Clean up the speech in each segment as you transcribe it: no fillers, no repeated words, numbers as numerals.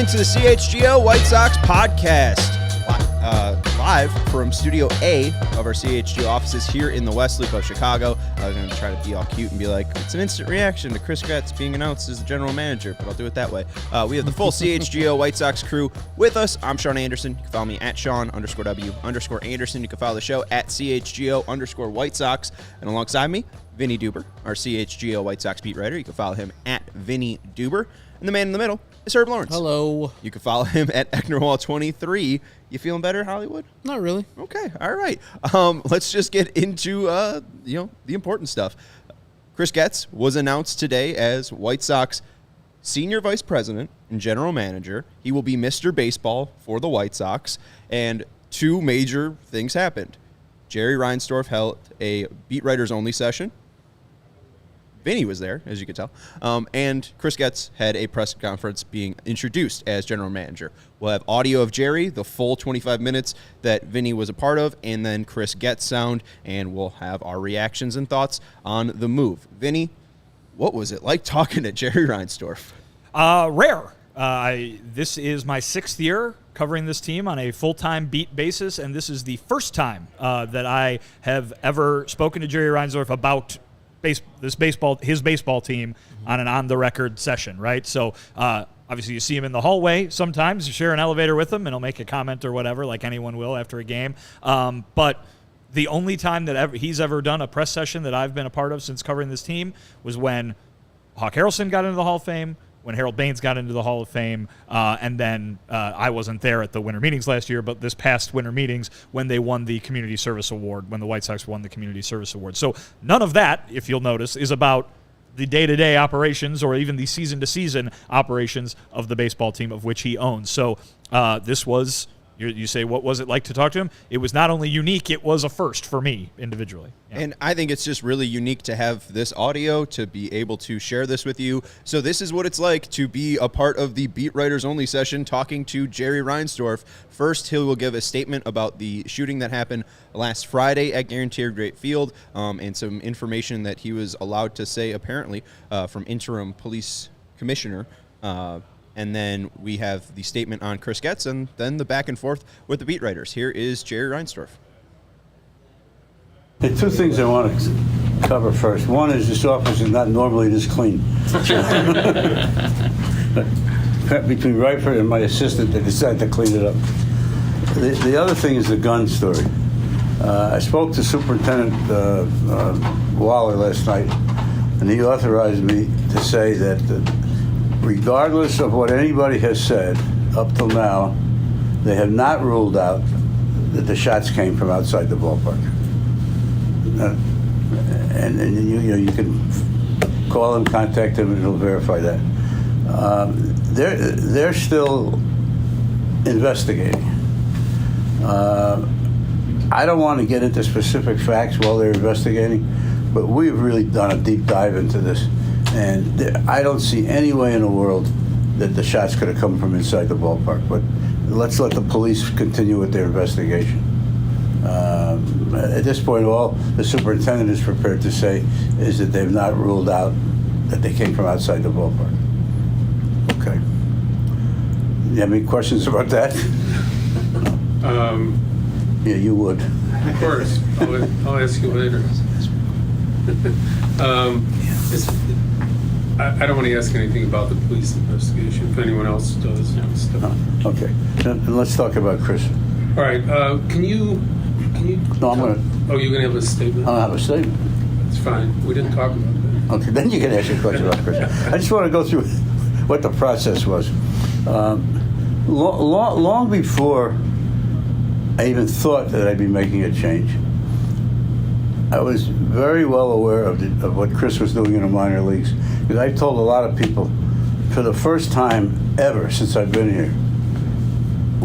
listening to the CHGO White Sox podcast, live from Studio A of our CHGO offices here in the West Loop of Chicago. I was going to try to be all cute and be like, it's an instant reaction to Chris Getz being announced as the general manager, but I'll do it that way. We have the full CHGO White Sox crew with us. I'm Sean Anderson. You can follow me at Sean_W_Anderson. You can follow the show at CHGO_White Sox. And alongside me, Vinnie Duber, our CHGO White Sox Beat Writer. You can follow him at Vinnie Duber. And the man in the middle is Herb Lawrence. Hello. You can follow him at Ecknerwall23. You feeling better, Hollywood? Not really. Okay, all right. Let's just get into the important stuff. Chris Getz was announced today as White Sox Senior Vice President and General Manager. He will be Mr. Baseball for the White Sox, and two major things happened. Jerry Reinsdorf held a beat writers only session. Vinny was there, as you could tell, and Chris Getz had a press conference being introduced as general manager. We'll have audio of Jerry, the full 25 minutes that Vinny was a part of, and then Chris Getz sound, and we'll have our reactions and thoughts on the move. Vinny, what was it like talking to Jerry Reinsdorf? Rare. This is my 6th year covering this team on a full-time beat basis, and this is the first time that I have ever spoken to Jerry Reinsdorf about his baseball team on an on-the-record session, right? So obviously you see him in the hallway sometimes. You share an elevator with him, and he'll make a comment or whatever, like anyone will after a game. But the only time that he's ever done a press session that I've been a part of since covering this team was when Hawk Harrelson got into the Hall of Fame, when Harold Baines got into the Hall of Fame, and then I wasn't there at the winter meetings last year, but this past winter meetings when they won the Community Service Award, when the White Sox won the Community Service Award. So none of that, if you'll notice, is about the day-to-day operations or even the season-to-season operations of the baseball team of which he owns. So this was... You say, what was it like to talk to him? It was not only unique, it was a first for me individually. Yeah. And I think it's just really unique to have this audio, to be able to share this with you. So this is what it's like to be a part of the Beat Writers Only session talking to Jerry Reinsdorf. First, he will give a statement about the shooting that happened last Friday at Guaranteed Rate Field, and some information that he was allowed to say, apparently, from interim police commissioner. And then we have the statement on Chris Getz, and then the back and forth with the beat writers. Here is Jerry Reinsdorf. There are two things I want to cover first. One is this office is not normally this clean. Between Ryford and my assistant, they decided to clean it up. The other thing is the gun story. I spoke to Superintendent Waller last night, and he authorized me to say that regardless of what anybody has said up till now, they have not ruled out that the shots came from outside the ballpark. And you can call them, contact them, and it'll verify that. They're still investigating. I don't want to get into specific facts while they're investigating, but we've really done a deep dive into this. And I don't see any way in the world that the shots could have come from inside the ballpark. But let's let the police continue with their investigation. At this point, all the superintendent is prepared to say is that they've not ruled out that they came from outside the ballpark. Okay. You have any questions about that? Yeah, you would. Of course. I'll ask you later. I don't want to ask anything about the police investigation. If anyone else does, okay. Then let's talk about Chris. All right. Can you? No, I'm gonna. Oh, you're gonna have a statement. I don't have a statement. It's fine. We didn't talk about that. Okay. Then you can ask your question about Chris. I just want to go through what the process was. Long before I even thought that I'd be making a change, I was very well aware of what Chris was doing in the minor leagues, because I've told a lot of people, for the first time ever since I've been here,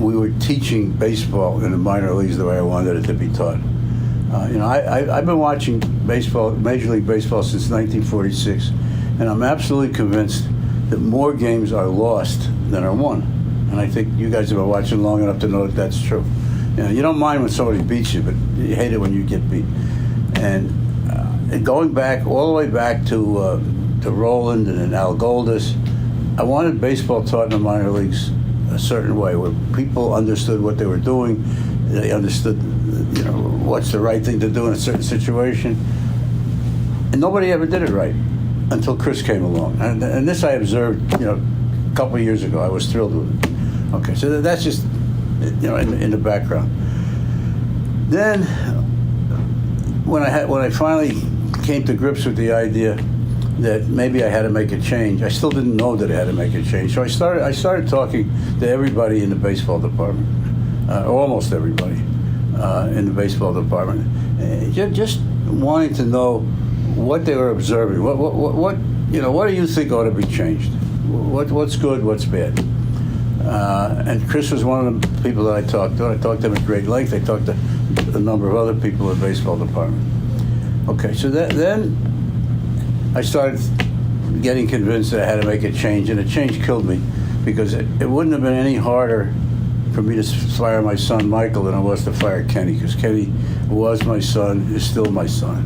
we were teaching baseball in the minor leagues the way I wanted it to be taught. I've been watching baseball, Major League Baseball, since 1946, and I'm absolutely convinced that more games are lost than are won. And I think you guys have been watching long enough to know that that's true. You don't mind when somebody beats you, but you hate it when you get beat. And going back, all the way back to Roland and Al Goldis, I wanted baseball taught in the minor leagues a certain way, where people understood what they were doing, they understood, what's the right thing to do in a certain situation, and nobody ever did it right until Chris came along. And this I observed, a couple of years ago. I was thrilled with it. Okay, so that's just, in the background. Then, when I finally came to grips with the idea that maybe I had to make a change, I still didn't know that I had to make a change. So I started talking to everybody in the baseball department, almost everybody in the baseball department, just wanting to know what they were observing. What do you think ought to be changed? What's good? What's bad? And Chris was one of the people that I talked to. I talked to him at great length. I talked to a number of other people in the baseball department. Okay, so then I started getting convinced that I had to make a change, and the change killed me, because it wouldn't have been any harder for me to fire my son Michael than it was to fire Kenny, because Kenny was my son, is still my son.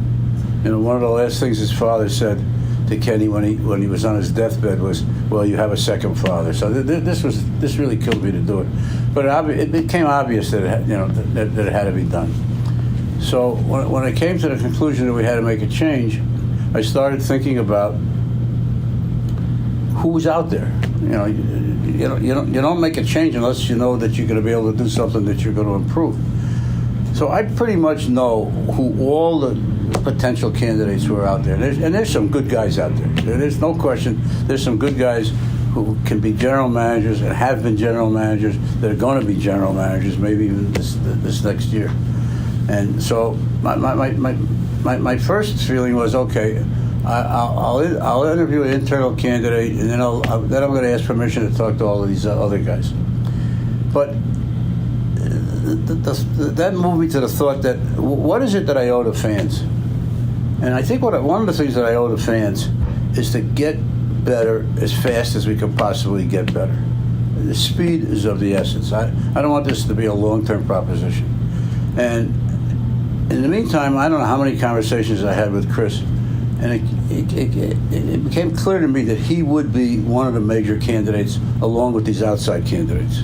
One of the last things his father said to Kenny when he was on his deathbed was, "Well, you have a second father." So this really killed me to do it, but it became obvious that that it had to be done. So when I came to the conclusion that we had to make a change, I started thinking about who was out there. You don't make a change unless you know that you're going to be able to do something that you're going to improve. So I pretty much know who all the potential candidates were out there. There's some good guys out there. There's no question. There's some good guys who can be general managers and have been general managers that are going to be general managers maybe even this next year. And so my first feeling was, okay, I'll interview an internal candidate, and then I'm going to ask permission to talk to all of these other guys. But that moved me to the thought that what is it that I owe to fans? And I think one of the things that I owe to fans is to get better as fast as we could possibly get better. The speed is of the essence. I don't want this to be a long-term proposition. And in the meantime, I don't know how many conversations I had with Chris, and it became clear to me that he would be one of the major candidates along with these outside candidates.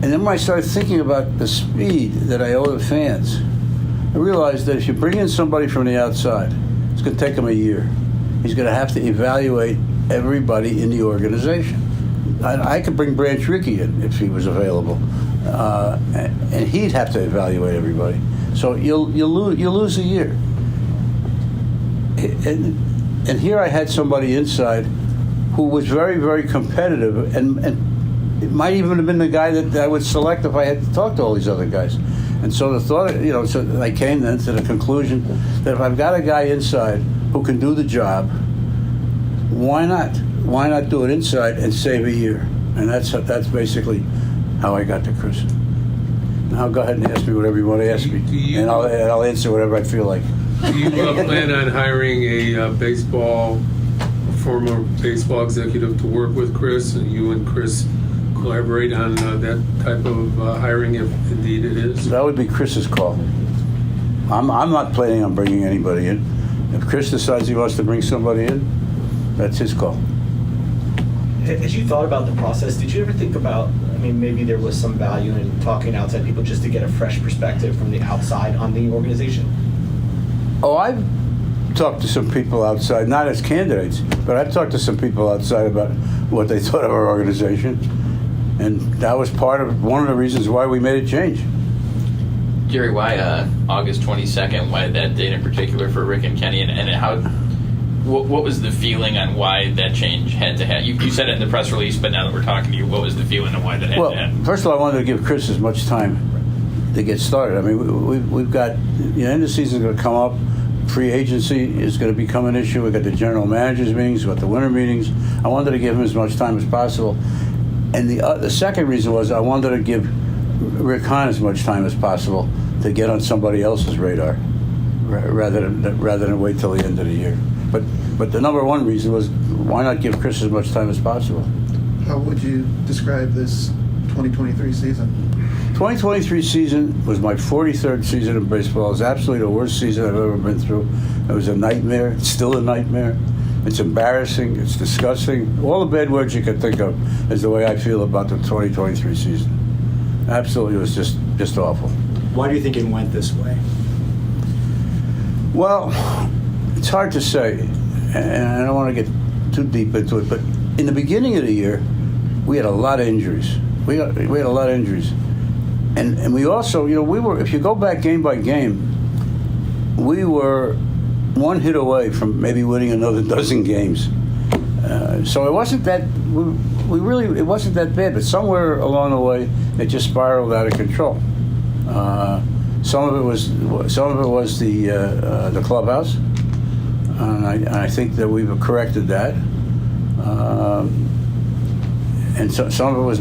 And then when I started thinking about the speed that I owe the fans, I realized that if you bring in somebody from the outside, it's going to take him a year. He's going to have to evaluate everybody in the organization. I could bring Branch Rickey in if he was available, and he'd have to evaluate everybody. So you'll lose a year. And here I had somebody inside who was very, very competitive, and it might even have been the guy that I would select if I had to talk to all these other guys. And so the thought, so I came then to the conclusion that if I've got a guy inside who can do the job, why not? Why not do it inside and save a year? And that's basically how I got to Chris. Now go ahead and ask me whatever you want to ask me, and I'll answer whatever I feel like. Do you plan on hiring a former baseball executive to work with Chris, and you and Chris collaborate on that type of hiring, if indeed it is? That would be Chris's call. I'm not planning on bringing anybody in. If Chris decides he wants to bring somebody in, that's his call. As you thought about the process, did you ever think about, maybe there was some value in talking to outside people just to get a fresh perspective from the outside on the organization? Oh, I've talked to some people outside, not as candidates, but I've talked to some people outside about what they thought of our organization. And that was one of the reasons why we made a change. Jerry, why August 22nd? Why that date in particular for Rick and Kenny? And how? What was the feeling on why that change had to happen? You said it in the press release, but now that we're talking to you, what was the feeling on why that had to happen? Well, first of all, I wanted to give Chris as much time to get started. We've got the end of the season is going to come up. Free agency is going to become an issue. We've got the general managers meetings, we've got the winter meetings. I wanted to give him as much time as possible. And the second reason was I wanted to give Rick Hahn as much time as possible to get on somebody else's radar, rather than wait till the end of the year. But the number one reason was, why not give Chris as much time as possible? How would you describe this 2023 season? 2023 season was my 43rd season in baseball. It was absolutely the worst season I've ever been through. It was a nightmare. It's still a nightmare. It's embarrassing. It's disgusting. All the bad words you could think of is the way I feel about the 2023 season. Absolutely, it was just awful. Why do you think it went this way? Well, it's hard to say, and I don't want to get too deep into it, but in the beginning of the year, we had a lot of injuries. We had a lot of injuries. And we also, we were, if you go back game by game, we were one hit away from maybe winning another dozen games. So it wasn't that, it wasn't that bad, but somewhere along the way, it just spiraled out of control. Some of it was the clubhouse, and I think that we've corrected that. And so, some of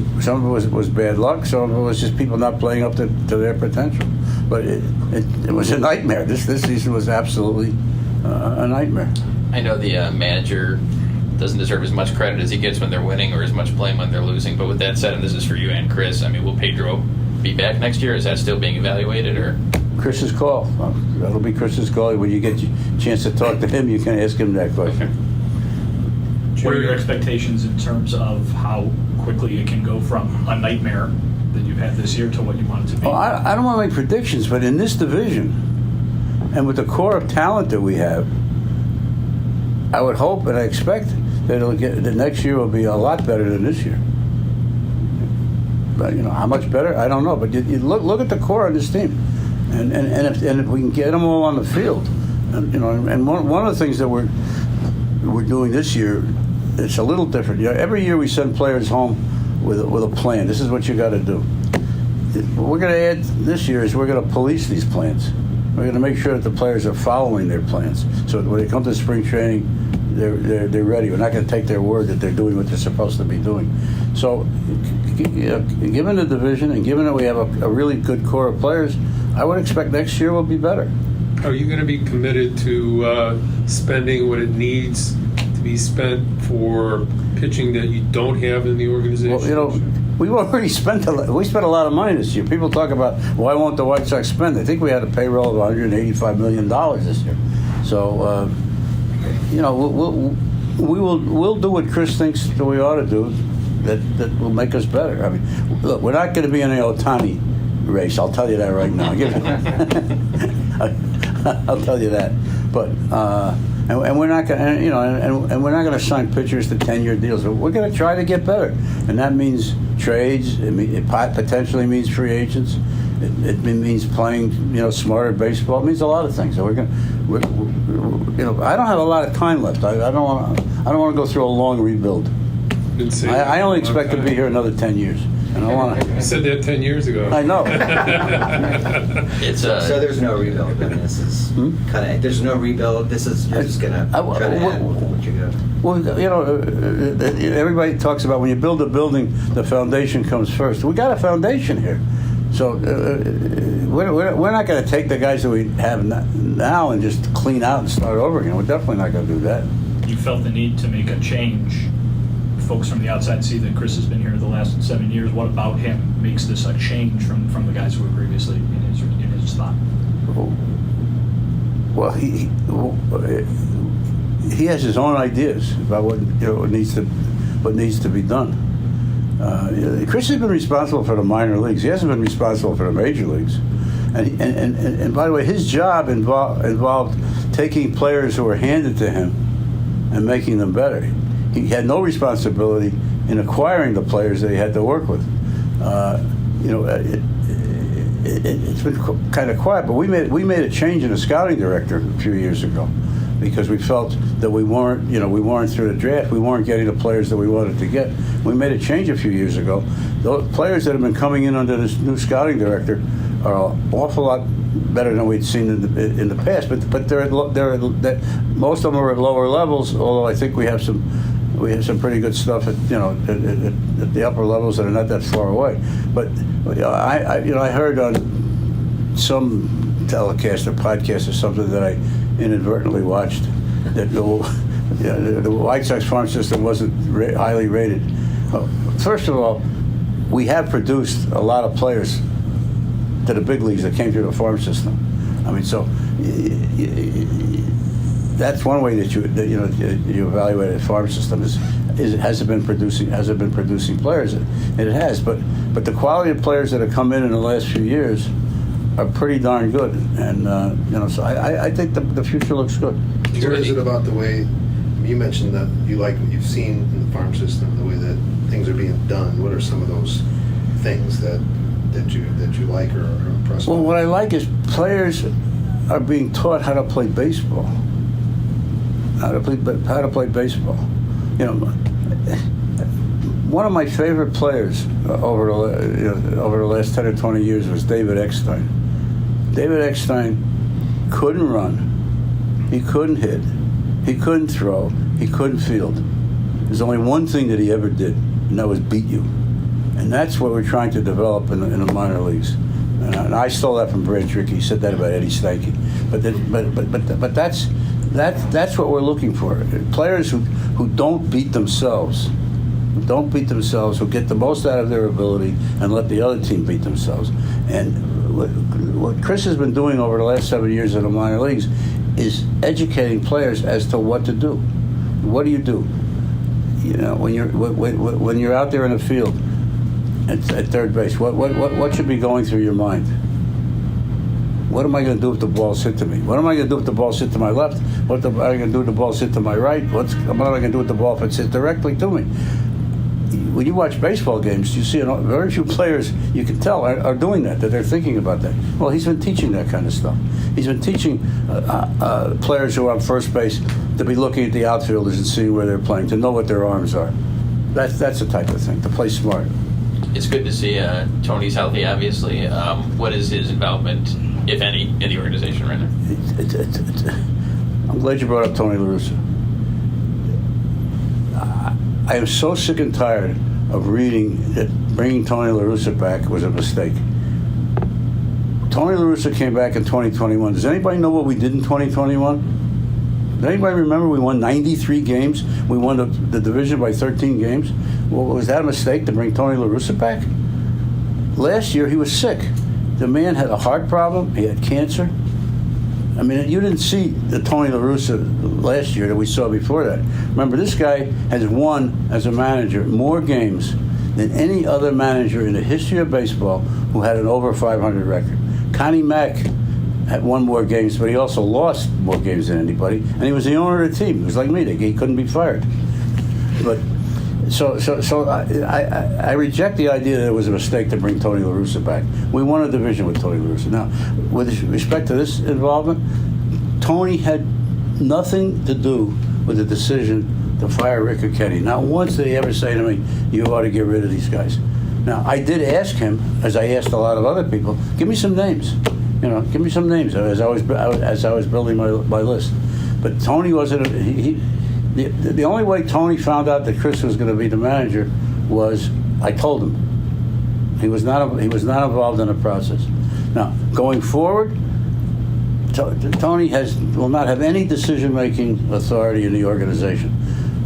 it was bad luck. Some of it was just people not playing up to their potential. But it was a nightmare. This season was absolutely a nightmare. I know the manager doesn't deserve as much credit as he gets when they're winning or as much blame when they're losing. But with that said, and this is for you and Chris, I mean, will Pedro be back next year? Is that still being evaluated, or? Chris's call. That'll be Chris's call. When you get a chance to talk to him, you can ask him that question. What are your expectations in terms of how quickly it can go from a nightmare that you've had this year to what you want it to be? Well, I don't want to make predictions, but in this division, and with the core of talent that we have, I would hope and I expect that the next year will be a lot better than this year. But how much better? I don't know. But you look at the core of this team, and if we can get them all on the field, and one of the things that we're doing this year, it's a little different. Every year we send players home with a plan. This is what you got to do. What we're going to add this year is we're going to police these plans. We're going to make sure that the players are following their plans. So when they come to spring training, they're ready. We're not going to take their word that they're doing what they're supposed to be doing. So, given the division and given that we have a really good core of players, I would expect next year will be better. Are you going to be committed to spending what it needs to be spent for pitching that you don't have in the organization? Well, we've already spent a lot of money this year. People talk about why won't the White Sox spend? I think we had a payroll of $185 million this year. So, we'll do what Chris thinks that we ought to do that will make us better. I mean, look, we're not going to be in the Ohtani race. I'll tell you that right now. I'll tell you that. But and we're not going, and we're not going to sign pitchers to 10-year deals. We're going to try to get better, and that means trades. It potentially means free agents. It means playing, smarter baseball. It means a lot of things. So I don't have a lot of time left. I don't want to go through a long rebuild. I only expect to be here another 10 years. And I want to. You said that 10 years ago. I know. So there's no rebuild. I mean, this is kind of. There's no rebuild. This is you're just gonna try to add what you got. Well, everybody talks about when you build a building, the foundation comes first. We got a foundation here, so we're not going to take the guys that we have now and just clean out and start over again. We're definitely not going to do that. You felt the need to make a change. Folks from the outside see that Chris has been here the last 7 years. What about him makes this a change from the guys who were previously in his spot? Well, he has his own ideas about what needs to be done. Chris has been responsible for the minor leagues. He hasn't been responsible for the major leagues. And by the way, his job involved taking players who were handed to him and making them better. He had no responsibility in acquiring the players that he had to work with. It's been kind of quiet, but we made a change in the scouting director a few years ago because we felt that we weren't through the draft. We weren't getting the players that we wanted to get. We made a change a few years ago. Those players that have been coming in under this new scouting director are an awful lot better than we'd seen in the past. But most of them are at lower levels. Although I think we have some pretty good stuff at the upper levels that are not that far away. But I heard on some telecast or podcast or something that I inadvertently watched that the White Sox farm system wasn't highly rated. First of all, we have produced a lot of players to the big leagues that came through the farm system. I mean, so that's one way that you evaluate a farm system is has it been producing players, and it has. But the quality of players that have come in the last few years are pretty darn good, and so I think the future looks good. What is it about the way you mentioned that you like what you've seen in the farm system, the way that things are being done? What are some of those things that you like or are impressed Well, with? what I like is players are being taught how to play baseball. How to play baseball. One of my favorite players over the last 10 or 20 years was David Eckstein. David Eckstein couldn't run, he couldn't hit, he couldn't throw, he couldn't field. There's only one thing that he ever did, and that was beat you. And that's what we're trying to develop in the minor leagues. And I stole that from Brad Trickey. He said that about Eddie Stanky. But that's what we're looking for. Players who don't beat themselves. Who get the most out of their ability and let the other team beat themselves. And what Chris has been doing over the last 7 years in the minor leagues is educating players as to what to do. What do you do? When you're out there in the field at third base, what should be going through your mind? What am I going to do if the ball's hit to me? What am I going to do if the ball's hit to my left? What am I going to do if the ball's hit to my right? What am I going to do with the ball if it's hit directly to me? When you watch baseball games, you see very few players, you can tell, are doing that they're thinking about that. Well, he's been teaching that kind of stuff. He's been teaching players who are on first base to be looking at the outfielders and seeing where they're playing, to know what their arms are. That's the type of thing, to play smart. It's good to see Tony's healthy, obviously. What is his involvement, if any, in the organization right now? I'm glad you brought up Tony La Russa. I am so sick and tired of reading that bringing Tony La Russa back was a mistake. Tony La Russa came back in 2021. Does anybody know what we did in 2021? Does anybody remember we won 93 games? We won the division by 13 games. Well, was that a mistake to bring Tony La Russa back? Last year he was sick. The man had a heart problem. He had cancer. I mean, you didn't see the Tony La Russa last year that we saw before that. Remember, this guy has won, as a manager, more games than any other manager in the history of baseball who had an over 500 record. Connie Mack had won more games, but he also lost more games than anybody, and he was the owner of the team. He was like me. He couldn't be fired. But so I reject the idea that it was a mistake to bring Tony La Russa back. We won a division with Tony La Russa. Now, with respect to this involvement, Tony had nothing to do with the decision to fire Rick or Kenny. Not once did he ever say to me, "You ought to get rid of these guys." Now, I did ask him, as I asked a lot of other people, give me some names. Give me some names as I was building my list. But Tony wasn't. The only way Tony found out that Chris was going to be the manager was I told him. He was not involved in the process. Now, going forward, Tony will not have any decision-making authority in the organization,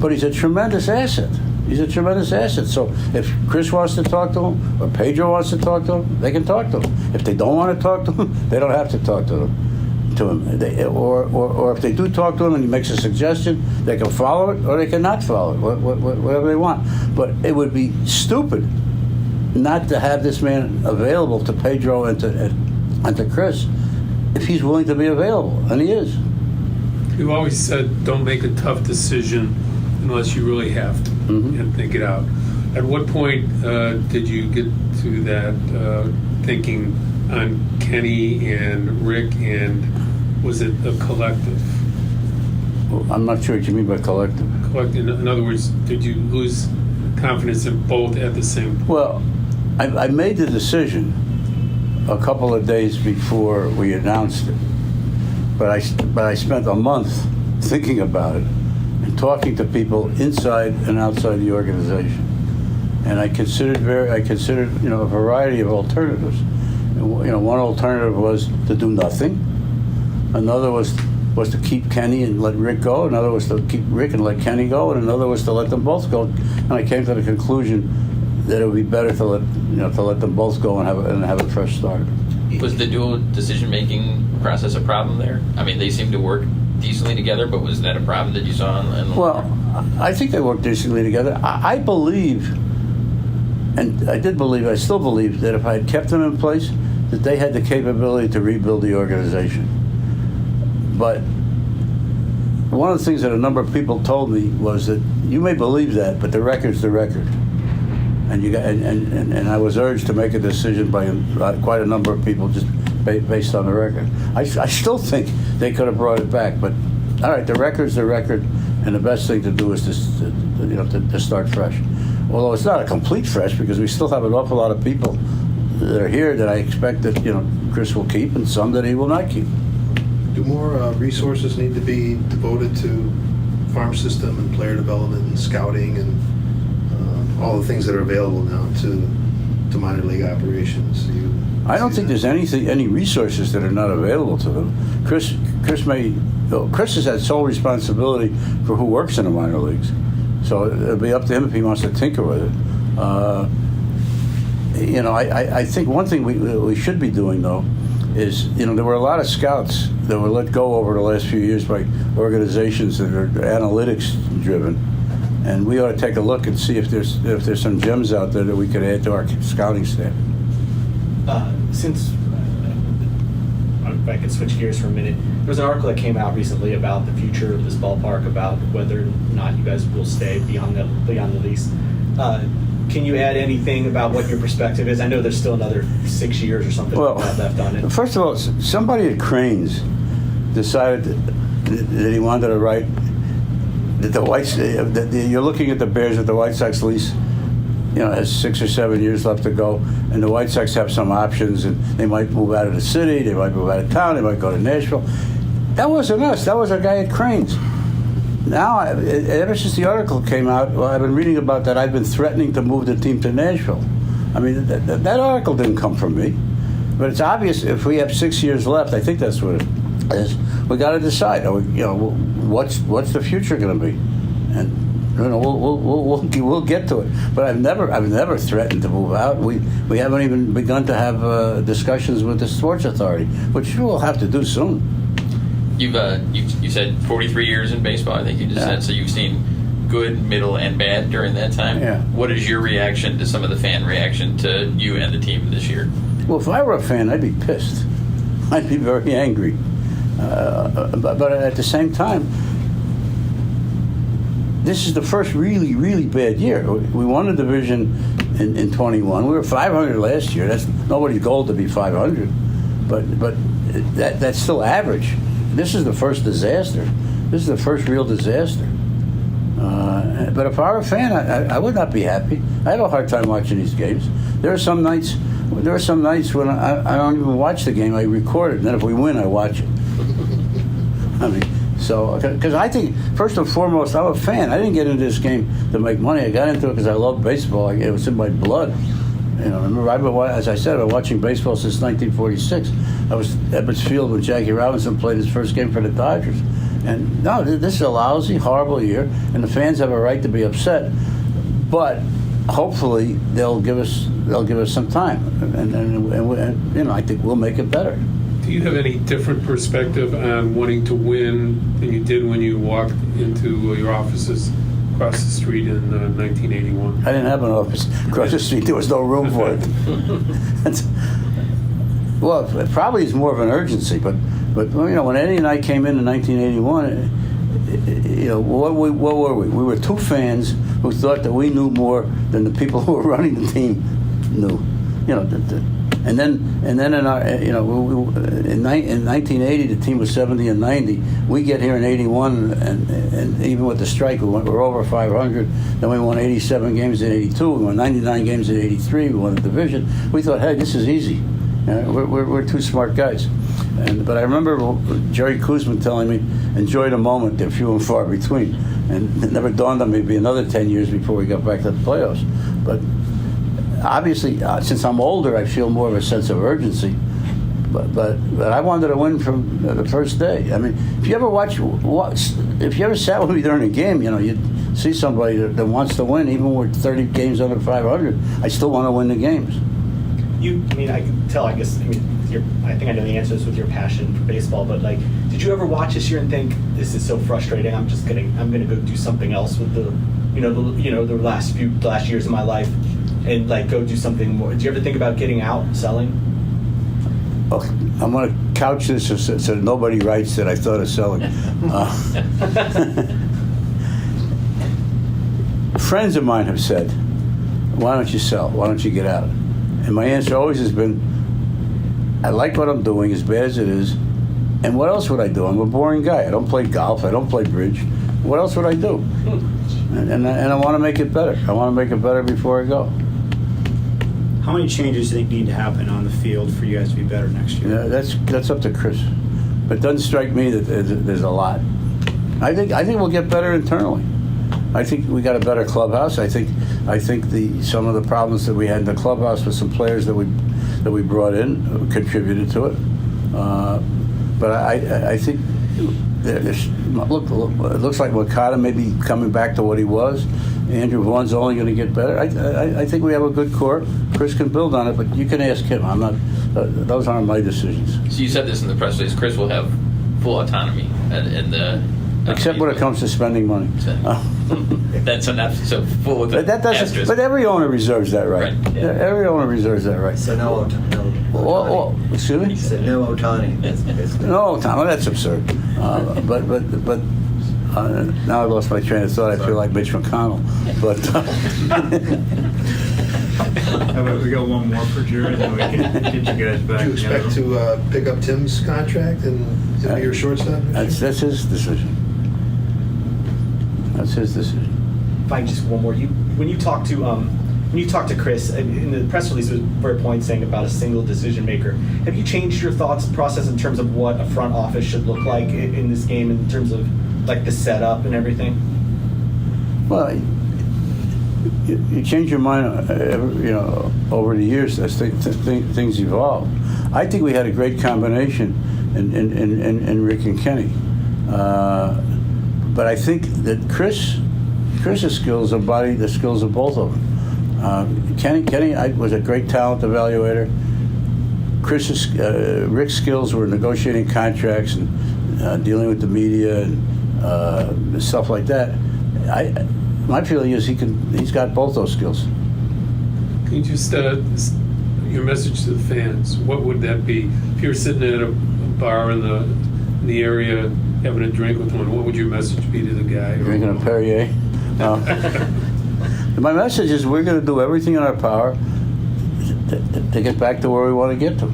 but he's a tremendous asset. So if Chris wants to talk to him or Pedro wants to talk to him, they can talk to him. If they don't want to talk to him, they don't have to talk to him. Or if they do talk to him and he makes a suggestion, they can follow it or they cannot follow it, whatever they want. But it would be stupid not to have this man available to Pedro and to Chris if he's willing to be available, and he is. You always said don't make a tough decision unless you really have to, and think it out. At what point did you get to that thinking on Kenny and Rick, and was it a collective? Well, I'm not sure what you mean by collective. In other words, did you lose confidence in both at the same point? Well, I made the decision a couple of days before we announced it, but I spent a month thinking about it and talking to people inside and outside the organization, and I considered a variety of alternatives. One alternative was to do nothing. Another was to keep Kenny and let Rick go. Another was to keep Rick and let Kenny go. And another was to let them both go. And I came to the conclusion that it would be better to let them both go and have a fresh start. Was the dual decision-making process a problem there? I mean, they seem to work decently together, but was that a problem that you saw in the Well, I think they work decently together. I believe, and I did believe, I still believe, that if I had kept them in place, that they had the capability to rebuild the organization. But one of the things that a number of people told me was that you may believe that, but the record's the record. And you got, and I was urged to make a decision by quite a number of people just based on the record. I still think they could have brought it back, but all right, the record's the record, and the best thing to do is to start fresh. Although it's not a complete fresh, because we still have an awful lot of people that are here that I expect that Chris will keep, and some that he will not keep. Do more resources need to be devoted to farm system and player development and scouting and all the things that are available now to minor league operations? I don't think there's any resources that are not available to them. Chris has had sole responsibility for who works in the minor leagues, so it'll be up to him if he wants to tinker with it. I think one thing we should be doing, though, is there were a lot of scouts that were let go over the last few years by organizations that are analytics driven, and we ought to take a look and see if there's some gems out there that we could add to our scouting staff. Since if I could switch gears for a minute, there was an article that came out recently about the future of this ballpark, about whether or not you guys will stay beyond the lease. Can you add anything about what your perspective is? I know there's still another 6 years or something left on it. First of all, somebody at Cranes decided that he wanted to write that you're looking at the Bears with the White Sox lease, has 6 or 7 years left to go, and the White Sox have some options, and they might move out of the city, they might move out of town, they might go to Nashville. That wasn't us. That was a guy at Cranes. Now, ever since the article came out, I've been reading about that. I've been threatening to move the team to Nashville. I mean, that article didn't come from me, but it's obvious if we have 6 years left. I think that's what it is. We got to decide. What's the future going to be, and we'll get to it. But I've never threatened to move out. We haven't even begun to have discussions with the Sports Authority, which we'll have to do soon. You said 43 years in baseball, I think you just said, so you've seen good, middle, and bad during that time. Yeah. What is your reaction to some of the fan reaction to you and the team this year? Well, if I were a fan, I'd be pissed. I'd be very angry. But at the same time, this is the first really, really bad year. We won the division in 21. We were 500 last year. That's nobody's goal to be 500, but that's still average. This is the first disaster. This is the first real disaster. But if I were a fan, I would not be happy. I have a hard time watching these games. There are some nights when I don't even watch the game. I record it, and then if we win, I watch it. I mean, so because I think first and foremost, I'm a fan. I didn't get into this game to make money. I got into it because I love baseball. It was in my blood. Remember, as I said, I've been watching baseball since 1946. I was at Ebbets Field when Jackie Robinson played his first game for the Dodgers. And no, this is a lousy, horrible year, and the fans have a right to be upset. But hopefully, they'll give us some time, and I think we'll make it better. Do you have any different perspective on wanting to win than you did when you walked into your offices across the street in 1981? I didn't have an office across the street. There was no room for it. Well, it probably is more of an urgency. But when Eddie and I came in 1981, what were we? We were two fans who thought that we knew more than the people who were running the team knew. And then in in 1980 the team was 70 and 90. We get here in 81, and even with the strike, we're over 500. Then we won 87 games in 82. We won 99 games in 83. We won the division. We thought, hey, this is easy. We're two smart guys. But I remember Jerry Koosman telling me, enjoy the moment. They're few and far between. And it never dawned on me it'd be another 10 years before we got back to the playoffs. But obviously, since I'm older, I feel more of a sense of urgency. But I wanted to win from the first day. I mean, if you ever sat with me during a game, you'd see somebody that wants to win, even with 30 games under 500. I still want to win the games. I can tell. I guess. I think I know the answer to this with your passion for baseball, but like, did you ever watch this year and think, this is so frustrating, I'm gonna go do something else with the last years of my life and like go do something more? Did you ever think about getting out, selling? Oh, I'm going to couch this so nobody writes that I thought of selling. Friends of mine have said, why don't you sell? Why don't you get out? And my answer always has been, I like what I'm doing, as bad as it is, and what else would I do? I'm a boring guy. I don't play golf. I don't play bridge. What else would I do? And I want to make it better. I want to make it better before I go. How many changes do you think need to happen on the field for you guys to be better next year? Yeah, that's up to Chris. But it doesn't strike me that there's a lot. I think we'll get better internally. I think we got a better clubhouse. I think some of the problems that we had in the clubhouse with some players that we brought in contributed to it. But I think look, it looks like Wakata may be coming back to what he was. Andrew Vaughn's only going to get better. I think we have a good core. Chris can build on it, but you can ask him. I'm not. Those aren't my decisions. So you said this in the press release. Chris will have full autonomy in the. Except when it comes to spending money. That's enough. So full with that doesn't. But every owner reserves that right. Yeah. Every owner reserves that right. So no Otani. Excuse me. He said no Otani. No Otani. Well, that's absurd. But now I lost my train of thought. I feel like Mitch McConnell. But How about we got one more for Jerry, and then we can get you guys back. Do you expect to pick up Tim's contract and be your shortstop? That's his decision. That's his decision. If I just one more, when you talk to Chris in the press release, there was very point saying about a single decision maker. Have you changed your thoughts process in terms of what a front office should look like in this game, in terms of like the setup and everything? Well, you change your mind, over the years as things evolve. I think we had a great combination in Rick and Kenny, but I think that Chris's skills embody the skills of both of them. Kenny was a great talent evaluator. Rick's skills were negotiating contracts and dealing with the media and stuff like that. My feeling is he's got both those skills. Can you just your message to the fans? What would that be if you were sitting at a bar in the area having a drink with one? What would your message be to the guy? Drinking a Perrier. My message is we're going to do everything in our power to get back to where we want to get to.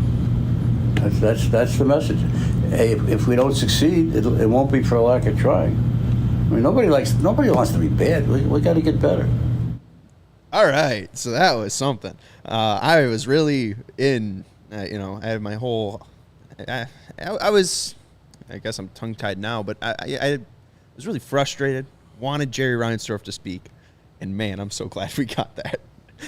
That's the message. Hey, if we don't succeed, it won't be for lack of trying. I mean, nobody wants to be bad. We got to get better. All right, so that was something. I was really in. I had my whole. I guess I'm tongue-tied now, but I was really frustrated. Wanted Jerry Reinsdorf to speak, and man, I'm so glad we got that.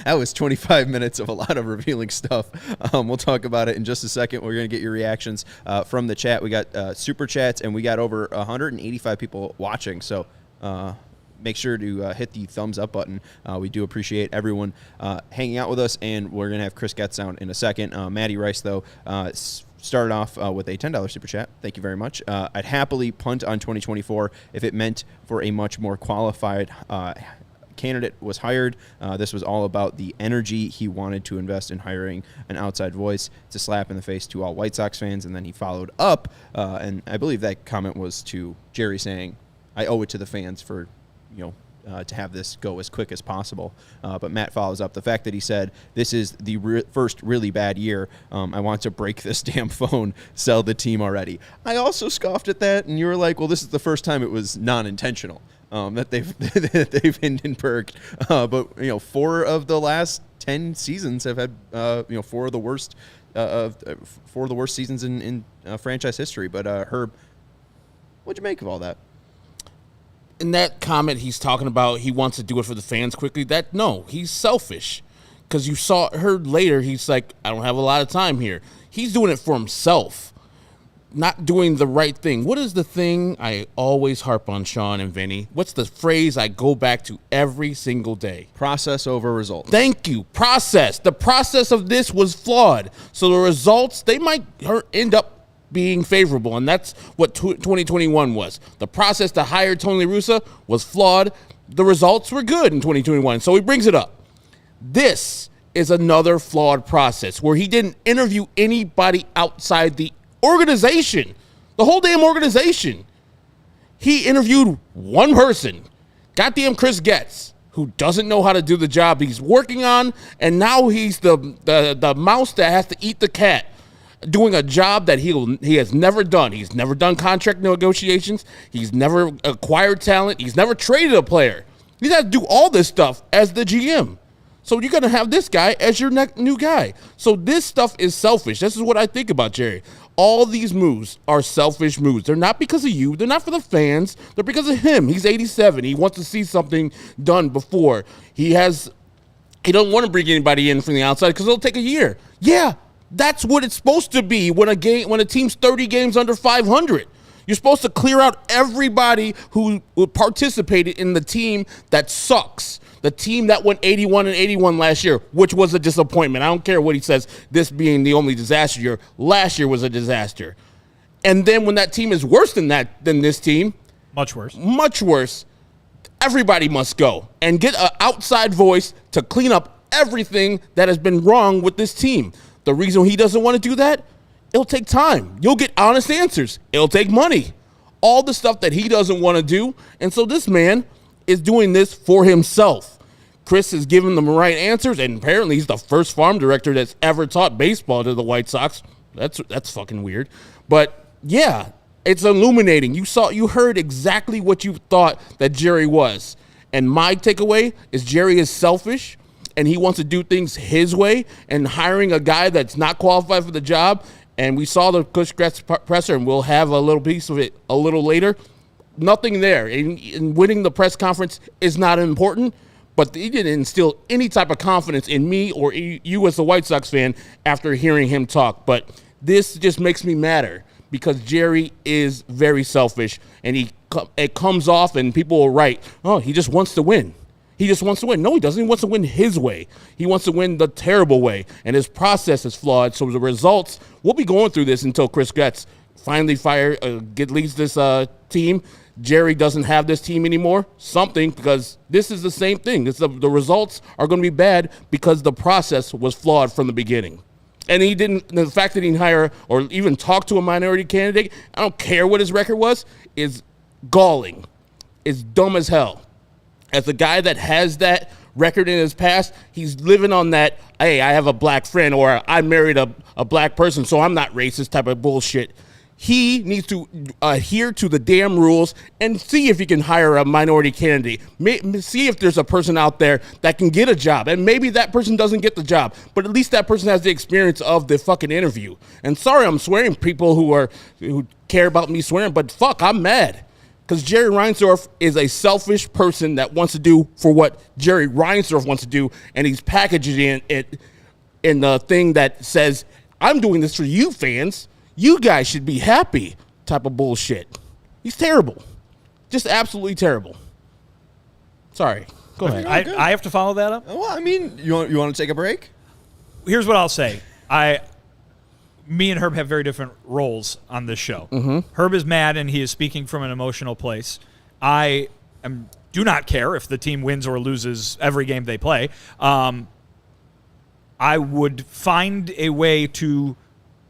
That was 25 minutes of a lot of revealing stuff. We'll talk about it in just a second. We're going to get your reactions from the chat. We got super chats, and we got over 185 people watching. So make sure to hit the thumbs up button. We do appreciate everyone hanging out with us, and we're going to have Chris Getz on in a second. Maddie Rice, though, started off with a $10 super chat. Thank you very much. I'd happily punt on 2024 if it meant for a much more qualified candidate was hired. This was all about the energy he wanted to invest in hiring an outside voice. It's a slap in the face to all White Sox fans. And then he followed up, and I believe that comment was to Jerry saying, I owe it to the fans for, to have this go as quick as possible. But Matt follows up the fact that he said, this is the first really bad year. I want to break this damn phone, sell the team already. I also scoffed at that, and you were like, well, this is the first time it was non-intentional. That they've Hindenburged, but 4 of the last 10 seasons have had 4 of the worst seasons in franchise history. But Herb, what'd you make of all that? In that comment, he's talking about he wants to do it for the fans quickly. He's selfish, because heard later he's like, I don't have a lot of time here. He's doing it for himself. not doing the right thing. What is the thing I always harp on, Sean and Vinny? What's the phrase I go back to every single day? Process over results. Thank you. Process. The process of this was flawed. So the results, they might end up being favorable, and that's what 2021 was. The process to hire Tony La Russa was flawed. The results were good in 2021, so he brings it up. This is another flawed process where he didn't interview anybody outside the organization, the whole damn organization. He interviewed one person, goddamn Chris Getz, who doesn't know how to do the job he's working on, and now he's the mouse that has to eat the cat, doing a job that he has never done. He's never done contract negotiations. He's never acquired talent. He's never traded a player. He's had to do all this stuff as the GM. So you're going to have this guy as your new guy. So this stuff is selfish. This is what I think about Jerry. All these moves are selfish moves. They're not because of you. They're not for the fans. They're because of him. He's 87. He wants to see something done before. He don't want to bring anybody in from the outside because it'll take a year. Yeah, that's what it's supposed to be when a team's 30 games under 500. You're supposed to clear out everybody who participated in the team that sucks. The team that went 81-81 last year, which was a disappointment. I don't care what he says, this being the only disaster year. Last year was a disaster. And then when that team is worse than this team, much worse, everybody must go and get an outside voice to clean up everything that has been wrong with this team. The reason he doesn't want to do that, it'll take time. You'll get honest answers. It'll take money. All the stuff that he doesn't want to do. And so this man is doing this for himself. Chris has given them the right answers, and apparently he's the first farm director that's ever taught baseball to the White Sox. That's fucking weird. But yeah, it's illuminating. You heard exactly what you thought that Jerry was. And my takeaway is Jerry is selfish, and he wants to do things his way, and hiring a guy that's not qualified for the job. And we saw the Chris Getz presser, and we'll have a little piece of it a little later. Nothing there. And winning the press conference is not important, but he didn't instill any type of confidence in me or you as a White Sox fan after hearing him talk. But this just makes me madder because Jerry is very selfish, and it comes off and people will write, oh, he just wants to win. He just wants to win. No, he doesn't. He wants to win his way. He wants to win the terrible way, and his process is flawed. So the results, we'll be going through this until Chris Getz finally leads this team. Jerry doesn't have this team anymore, because this is the same thing. The results are going to be bad because the process was flawed from the beginning. And the fact that he didn't hire or even talk to a minority candidate, I don't care what his record was, is galling. It's dumb as hell. As a guy that has that record in his past, he's living on that, hey, I have a black friend, or I married a black person, so I'm not racist type of bullshit. He needs to adhere to the damn rules and see if he can hire a minority candidate. See if there's a person out there that can get a job. And maybe that person doesn't get the job, but at least that person has the experience of the fucking interview. And sorry, I'm swearing, people who care about me swearing, but fuck, I'm mad. Because Jerry Reinsdorf is a selfish person that wants to do for what Jerry Reinsdorf wants to do, and he's packaging it in the thing that says, I'm doing this for you fans. You guys should be happy type of bullshit. He's terrible. Just absolutely terrible. Sorry. Go ahead. I have to follow that up? Well, I mean, you want to take a break? Here's what I'll say. Me and Herb have very different roles on this show. Mm-hmm. Herb is mad, and he is speaking from an emotional place. I do not care if the team wins or loses every game they play. I would find a way to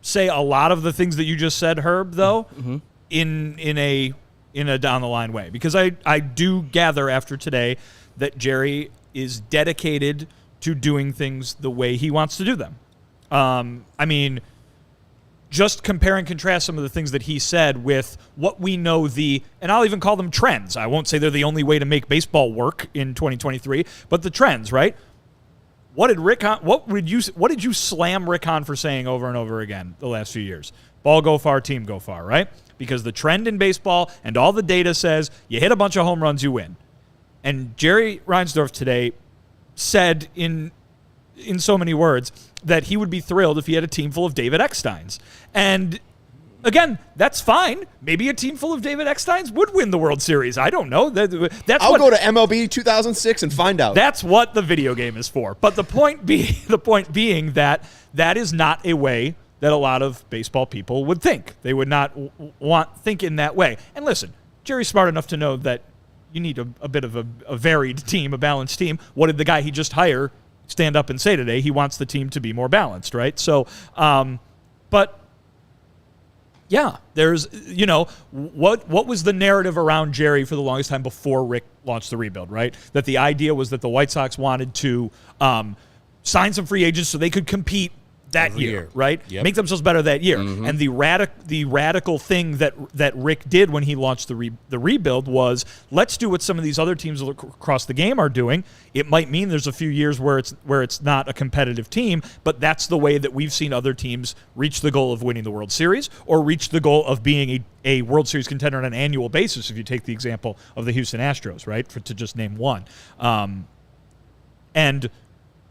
say a lot of the things that you just said, Herb, though, mm-hmm. in a down the line way, because I do gather after today that Jerry is dedicated to doing things the way he wants to do them. I mean, just compare and contrast some of the things that he said with what we know and I'll even call them trends. I won't say they're the only way to make baseball work in 2023, but the trends, right? What did you slam Rick Hahn for saying over and over again the last few years? Ball go far, team go far, right? Because the trend in baseball and all the data says you hit a bunch of home runs, you win. And Jerry Reinsdorf today said in so many words that he would be thrilled if he had a team full of David Ecksteins. And Again, that's fine. Maybe a team full of David Ecksteins would win the World Series. I don't know. I'll go to MLB 2006 and find out. That's what the video game is for. But the point being that is not a way that a lot of baseball people would think. They would not think in that way. And listen, Jerry's smart enough to know that you need a bit of a varied team, a balanced team. What did the guy he just hired stand up and say today? He wants the team to be more balanced, right? So, but yeah, there's, what was the narrative around Jerry for the longest time before Rick launched the rebuild, right? That the idea was that the White Sox wanted to sign some free agents so they could compete that year, right? Yep. Make themselves better that year. Mm-hmm. And the radical thing that Rick did when he launched the rebuild was, let's do what some of these other teams across the game are doing. It might mean there's a few years where it's not a competitive team, but that's the way that we've seen other teams reach the goal of winning the World Series or reach the goal of being a World Series contender on an annual basis, if you take the example of the Houston Astros, right, to just name one. And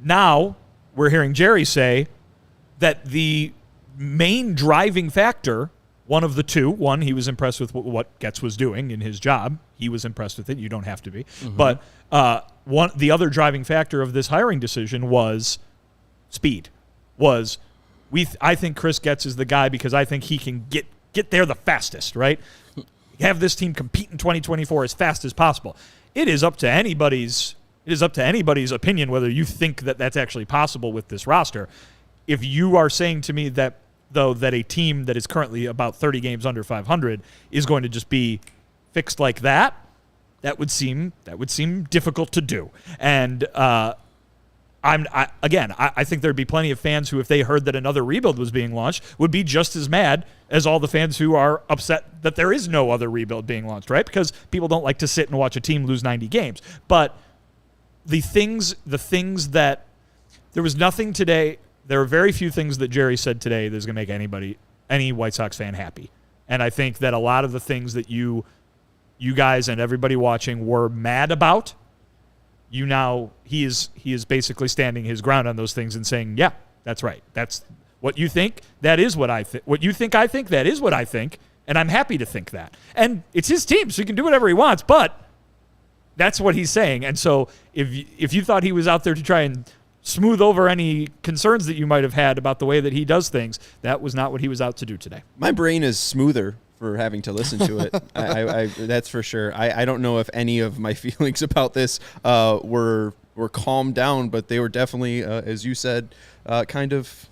now we're hearing Jerry say that the main driving factor, one of the two, one, he was impressed with what Getz was doing in his job. He was impressed with it. You don't have to be. Mm-hmm. But the other driving factor of this hiring decision was speed. I think Chris Getz is the guy because I think he can get there the fastest, right? Have this team compete in 2024 as fast as possible. It is up to anybody's opinion whether you think that that's actually possible with this roster. If you are saying to me that a team that is currently about 30 games under 500 is going to just be fixed like that would seem difficult to do. And I think there'd be plenty of fans who, if they heard that another rebuild was being launched, would be just as mad as all the fans who are upset that there is no other rebuild being launched, right? Because people don't like to sit and watch a team lose 90 games. But the things that there was nothing today. There are very few things that Jerry said today that's going to make any White Sox fan happy. And I think that a lot of the things that you guys and everybody watching were mad about, he is basically standing his ground on those things and saying, yeah, that's right. That's what you think. That is what I think. What you think I think, that is what I think. And I'm happy to think that. And it's his team, so he can do whatever he wants. But that's what he's saying. And so if you thought he was out there to try and smooth over any concerns that you might have had about the way that he does things, that was not what he was out to do today. My brain is smoother for having to listen to it. I that's for sure. I don't know if any of my feelings about this were calmed down, but they were definitely, as you said, kind of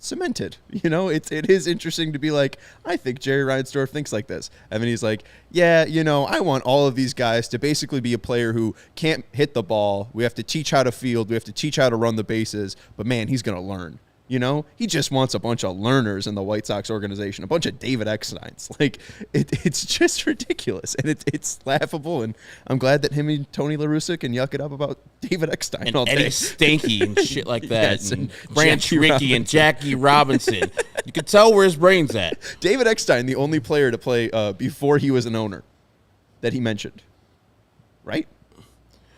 cemented. It is interesting to be like, I think Jerry Reinsdorf thinks like this. And then he's like, yeah, I want all of these guys to basically be a player who can't hit the ball. We have to teach how to field. We have to teach how to run the bases. But man, he's going to learn. He just wants a bunch of learners in the White Sox organization, a bunch of David Ecksteins. Like, it's just ridiculous, and it's laughable, and I'm glad that him and Tony La Russa can yuck it up about David Eckstein and all day. Eddie Stanky and shit like that, yes, and Branch Rickey and Jackie Robinson. You can tell where his brain's at. David Eckstein, the only player to play before he was an owner that he mentioned, right?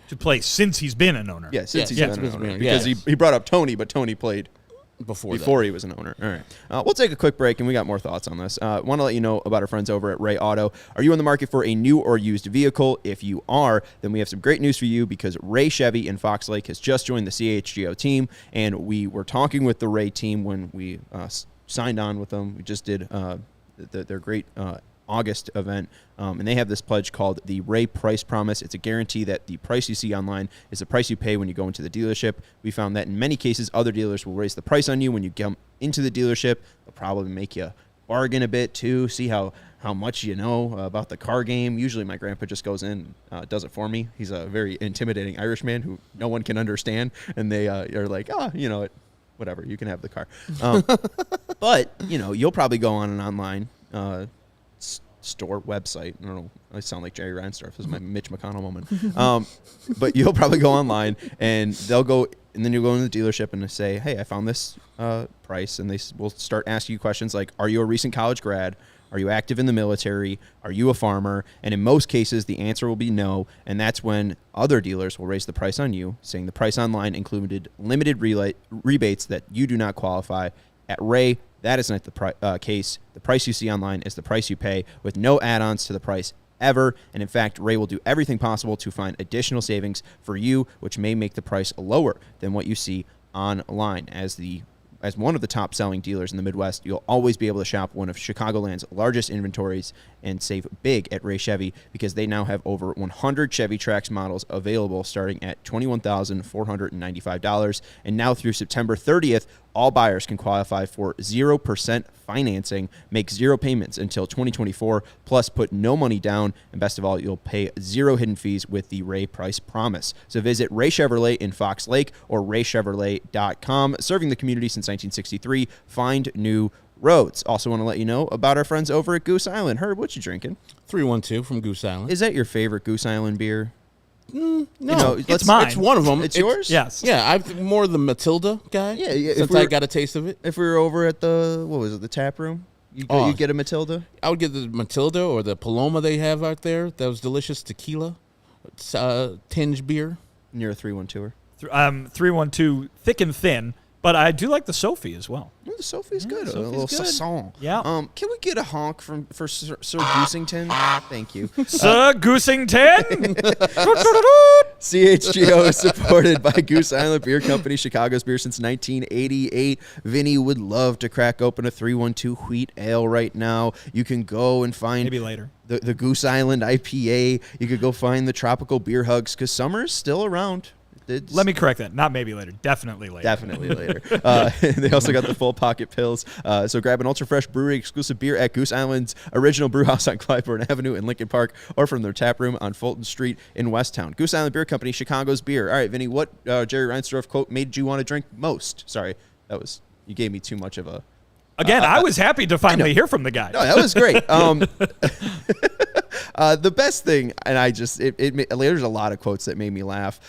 To play since he's been an owner. Yeah, since he's been an owner. Because he brought up Tony, but Tony played before he was an owner. All right. We'll take a quick break, and we got more thoughts on this. Want to let you know about our friends over at Ray Auto. Are you in the market for a new or used vehicle? If you are, then we have some great news for you, because Ray Chevy in Fox Lake has just joined the CHGO team, and we were talking with the Ray team when we signed on with them. We just did their great August event, and they have this pledge called the Ray Price Promise. It's a guarantee that the price you see online is the price you pay when you go into the dealership. We found that in many cases, other dealers will raise the price on you when you come into the dealership. They'll probably make you bargain a bit too, see how much you know about the car game. Usually my grandpa just goes in, does it for me. He's a very intimidating Irishman who no one can understand, and they are like, whatever, you can have the car. But, you'll probably go on an online store website. I don't know. I sound like Jerry Reinsdorf. This is my Mitch McConnell moment. But you'll probably go online, and they'll go, and then you'll go into the dealership and say, hey, I found this price, and they will start asking you questions like, are you a recent college grad? Are you active in the military? Are you a farmer? And in most cases, the answer will be no, and that's when other dealers will raise the price on you, saying the price online included limited rebates that you do not qualify. At Ray, that is not the case. The price you see online is the price you pay, with no add-ons to the price ever. And in fact, Ray will do everything possible to find additional savings for you, which may make the price lower than what you see online. As one of the top-selling dealers in the Midwest, you'll always be able to shop one of Chicagoland's largest inventories and save big at Ray Chevy, because they now have over 100 Chevy Trax models available starting at $21,495. And now through September 30th, all buyers can qualify for 0% financing, make 0 payments until 2024, plus put no money down. And best of all, you'll pay 0 hidden fees with the Ray Price Promise. So visit Ray Chevrolet in Fox Lake or raychevrolet.com. Serving the community since 1963. Find new roads. Also want to let you know about our friends over at Goose Island. Herb, what you drinking? 312 from Goose Island. Is that your favorite Goose Island beer? No, it's mine. It's one of them. It's yours? Yes. Yeah, I'm more the Matilda guy. Yeah. Since I got a taste of it. If we were over at the tap room, you get a Matilda? I would get the Matilda or the Paloma they have out there. That was delicious tequila, tinge beer. And you're a 312er. 312, thick and thin, but I do like the Sophie as well. Oh, the Sophie's good. Sophie's a little good. saison. Yeah. Can we get a honk for Sir Goosington? Thank you. Sir Goosington. CHGO is supported by Goose Island Beer Company, Chicago's beer since 1988. Vinny would love to crack open a 312 wheat ale right now. You can go and find Maybe later. The Goose Island IPA. You could go find the tropical beer hugs, because summer's still around. Let me correct that. Not maybe later. Definitely later. Definitely later. They also got the full pocket pills. So grab an ultra fresh brewery exclusive beer at Goose Island's original brew house on Clybourne Avenue in Lincoln Park, or from their tap room on Fulton Street in Westtown. Goose Island Beer Company, Chicago's beer. All right, Vinny, what Jerry Reinsdorf quote made you want to drink most? Sorry, you gave me too much of a. Again, I was happy to finally hear from the guy. No, that was great. The best thing, and there's a lot of quotes that made me laugh.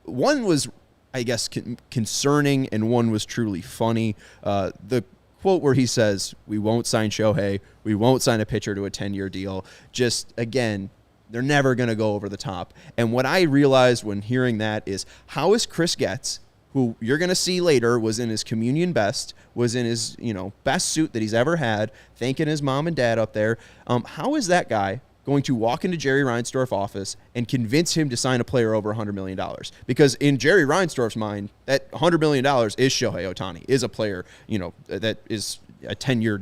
One was, I guess, concerning, and one was truly funny. The quote where he says, "We won't sign Shohei, we won't sign a pitcher to a 10-year deal." Just, again, they're never going to go over the top. And what I realized when hearing that is, how is Chris Getz, who you're going to see later was in his communion best, was in his best suit that he's ever had, thanking his mom and dad up there, how is that guy going to walk into Jerry Reinsdorf's office and convince him to sign a player over $100 million? Because in Jerry Reinsdorf's mind, that $100 million is Shohei Ohtani, is a player, that is a 10-year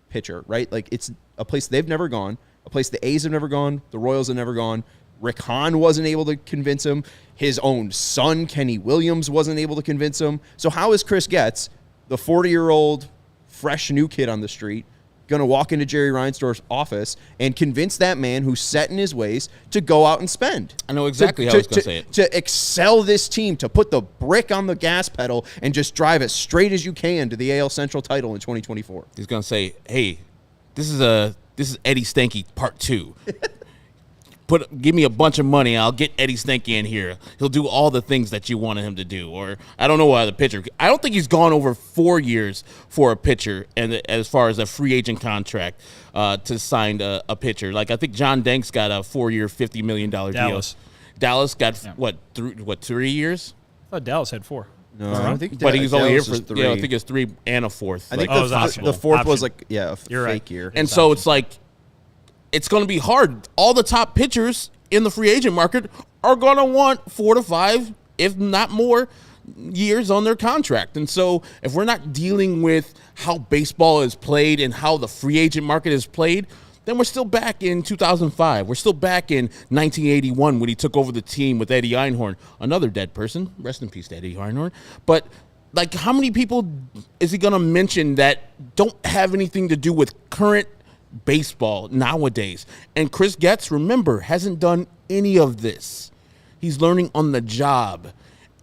pitcher, right? Like, it's a place they've never gone, a place the A's have never gone, the Royals have never gone. Rick Hahn wasn't able to convince him. His own son, Kenny Williams, wasn't able to convince him. So how is Chris Getz, the 40-year-old, fresh new kid on the street, going to walk into Jerry Reinsdorf's office and convince that man who's set in his ways to go out and spend? I know exactly how I was going to say it. To excel this team, to put the brick on the gas pedal and just drive as straight as you can to the AL Central title in 2024. He's going to say, "Hey, this is Eddie Stanky Part 2. Give me a bunch of money, I'll get Eddie Stanky in here. He'll do all the things that you wanted him to do." Or I don't know why the pitcher. I don't think he's gone over 4 years for a pitcher, and as far as a free agent contract to sign a pitcher. Like, I think John Danks got a 4-year, $50 million deal. Dallas got 3 years? I thought Dallas had 4. No, I think but he was only here for 3. I think it's 3 and a fourth. I think the fourth was like a You're fake right. year. And so it's like, it's going to be hard. All the top pitchers in the free agent market are going to want 4 to 5, if not more, years on their contract. And so if we're not dealing with how baseball is played and how the free agent market is played, then we're still back in 2005. We're still back in 1981 when he took over the team with Eddie Einhorn, another dead person. Rest in peace to Eddie Einhorn. But, like, how many people is he going to mention that don't have anything to do with current baseball nowadays? And Chris Getz, remember, hasn't done any of this. He's learning on the job,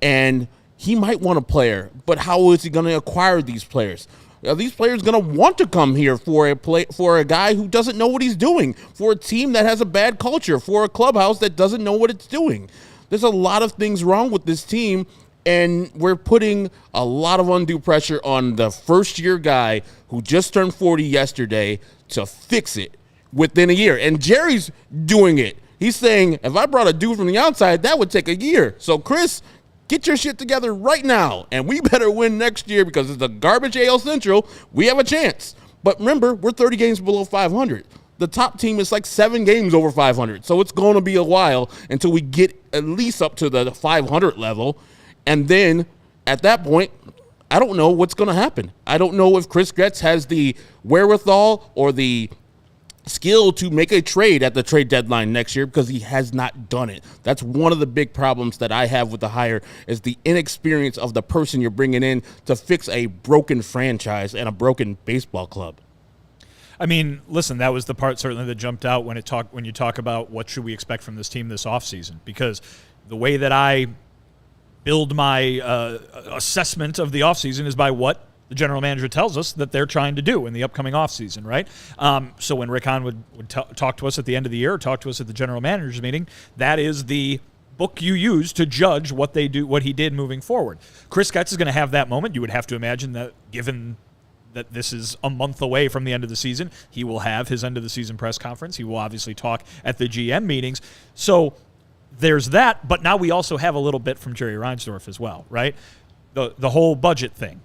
and he might want a player, but how is he going to acquire these players? Are these players going to want to come here for a guy who doesn't know what he's doing, for a team that has a bad culture, for a clubhouse that doesn't know what it's doing? There's a lot of things wrong with this team, and we're putting a lot of undue pressure on the first-year guy who just turned 40 yesterday to fix it within a year. And Jerry's doing it. He's saying, if I brought a dude from the outside, that would take a year. So, Chris, get your shit together right now, and we better win next year because it's a garbage AL Central. We have a chance. But remember, we're 30 games below 500. The top team is like 7 games over 500. So it's going to be a while until we get at least up to the 500 level. And then at that point, I don't know what's going to happen. I don't know if Chris Getz has the wherewithal or the skill to make a trade at the trade deadline next year because he has not done it. That's one of the big problems that I have with the hire is the inexperience of the person you're bringing in to fix a broken franchise and a broken baseball club. I mean, listen, that was the part certainly that jumped out when you talk about what should we expect from this team this offseason, because the way that I build my assessment of the offseason is by what the general manager tells us that they're trying to do in the upcoming offseason, right? So when Rick Hahn would talk to us at the end of the year or talk to us at the general manager's meeting, that is the book you use to judge what they do, what he did moving forward. Chris Getz is going to have that moment. You would have to imagine that given that this is a month away from the end of the season, he will have his end of the season press conference. He will obviously talk at the GM meetings. So there's that, but now we also have a little bit from Jerry Reinsdorf as well, right? The whole budget thing.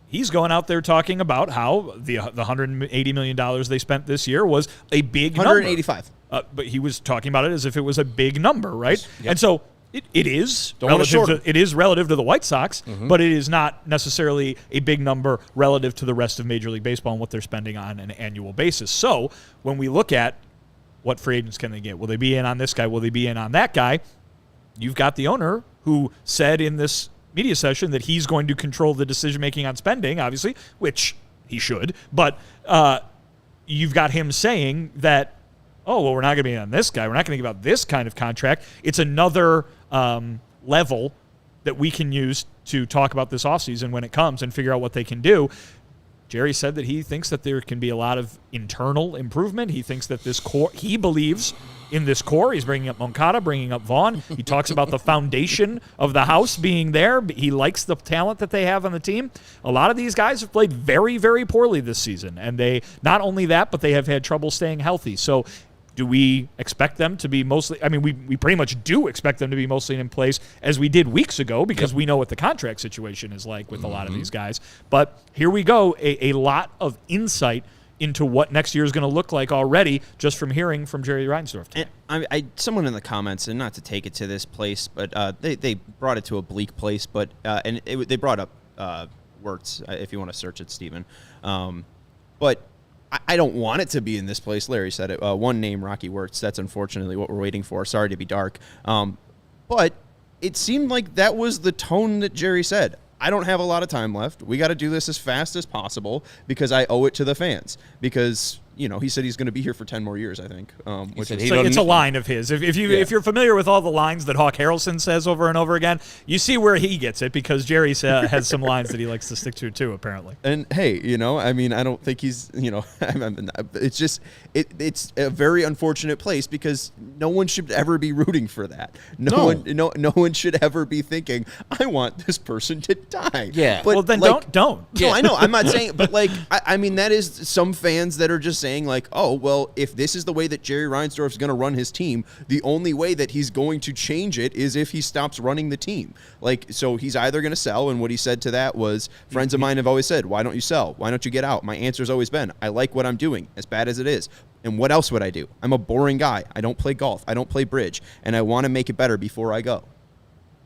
He's going out there talking about how the $180 million they spent this year was a big number. 185. But he was talking about it as if it was a big number, right? Yep. And so it is relative to the White Sox, but it is not necessarily a big number relative to the rest of Major League Baseball and what they're spending on an annual basis. So when we look at what free agents can they get, will they be in on this guy? Will they be in on that guy? You've got the owner who said in this media session that he's going to control the decision-making on spending, obviously, which he should. But you've got him saying that, oh, well, we're not going to be on this guy. We're not going to give out this kind of contract. It's another level that we can use to talk about this offseason when it comes and figure out what they can do. Jerry said that he thinks that there can be a lot of internal improvement. He thinks that this core, he believes in this core. He's bringing up Moncada, bringing up Vaughn. He talks about the foundation of the house being there. He likes the talent that they have on the team. A lot of these guys have played very, very poorly this season. And they, not only that, but they have had trouble staying healthy. So do we expect them to be mostly, I mean, we pretty much do expect them to be mostly in place as we did weeks ago because we know what the contract situation is like with a lot of these guys. But here we go, a lot of insight into what next year is going to look like already just from hearing from Jerry Reinsdorf. And someone in the comments, and not to take it to this place, but they brought it to a bleak place, but they brought up Wirtz, if you want to search it, Stephen. But I don't want it to be in this place. Larry said it. One name, Rocky Wirtz. That's unfortunately what we're waiting for. Sorry to be dark. But it seemed like that was the tone that Jerry said. I don't have a lot of time left. We got to do this as fast as possible because I owe it to the fans. Because, you know, he said he's going to be here for 10 more years, I think. Which is, it's a line of his. If you're familiar with all the lines that Hawk Harrelson says over and over again, you see where he gets it because Jerry has some lines that he likes to stick to too, apparently. And hey, you know, I mean, I don't think he's, you know, it's just it's a very unfortunate place because no one should ever be rooting for that. No one should ever be thinking I want this person to die. Yeah. But well, then like, don't. No, I know. I'm not saying, but like, I mean, that is some fans that are just saying like, oh, well, if this is the way that Jerry Reinsdorf is going to run his team, the only way that he's going to change it is if he stops running the team. Like, so he's either going to sell, and what he said to that was, friends of mine have always said, why don't you sell? Why don't you get out? My answer's always been, I like what I'm doing, as bad as it is. And what else would I do? I'm a boring guy. I don't play golf. I don't play bridge. And I want to make it better before I go.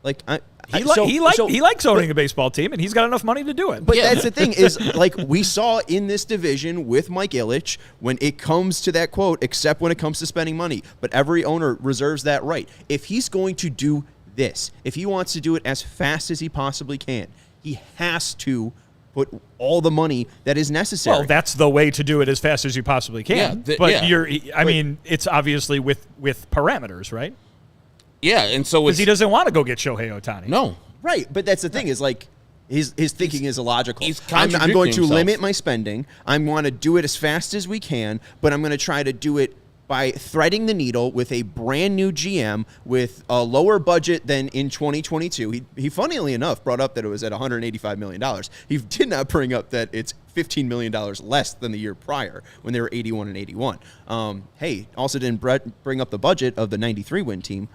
Like, he likes owning a baseball team, and he's got enough money to do it. But that's the thing is, like, we saw in this division with Mike Ilitch, when it comes to that quote, except when it comes to spending money. But every owner reserves that right. If he's going to do this, if he wants to do it as fast as he possibly can, he has to put all the money that is necessary. Well, that's the way to do it as fast as you possibly can. I mean, it's obviously with parameters, right? Yeah, and so because he doesn't want to go get Shohei Ohtani. No, right. But that's the thing is like his thinking is illogical. I'm going to limit my spending. I want to do it as fast as we can, but I'm going to try to do it by threading the needle with a brand new GM with a lower budget than in 2022. He funnily enough brought up that it was at $185 million. He did not bring up that it's $15 million less than the year prior when they were 81 and 81. Hey, also didn't bring up the budget of the 93 win team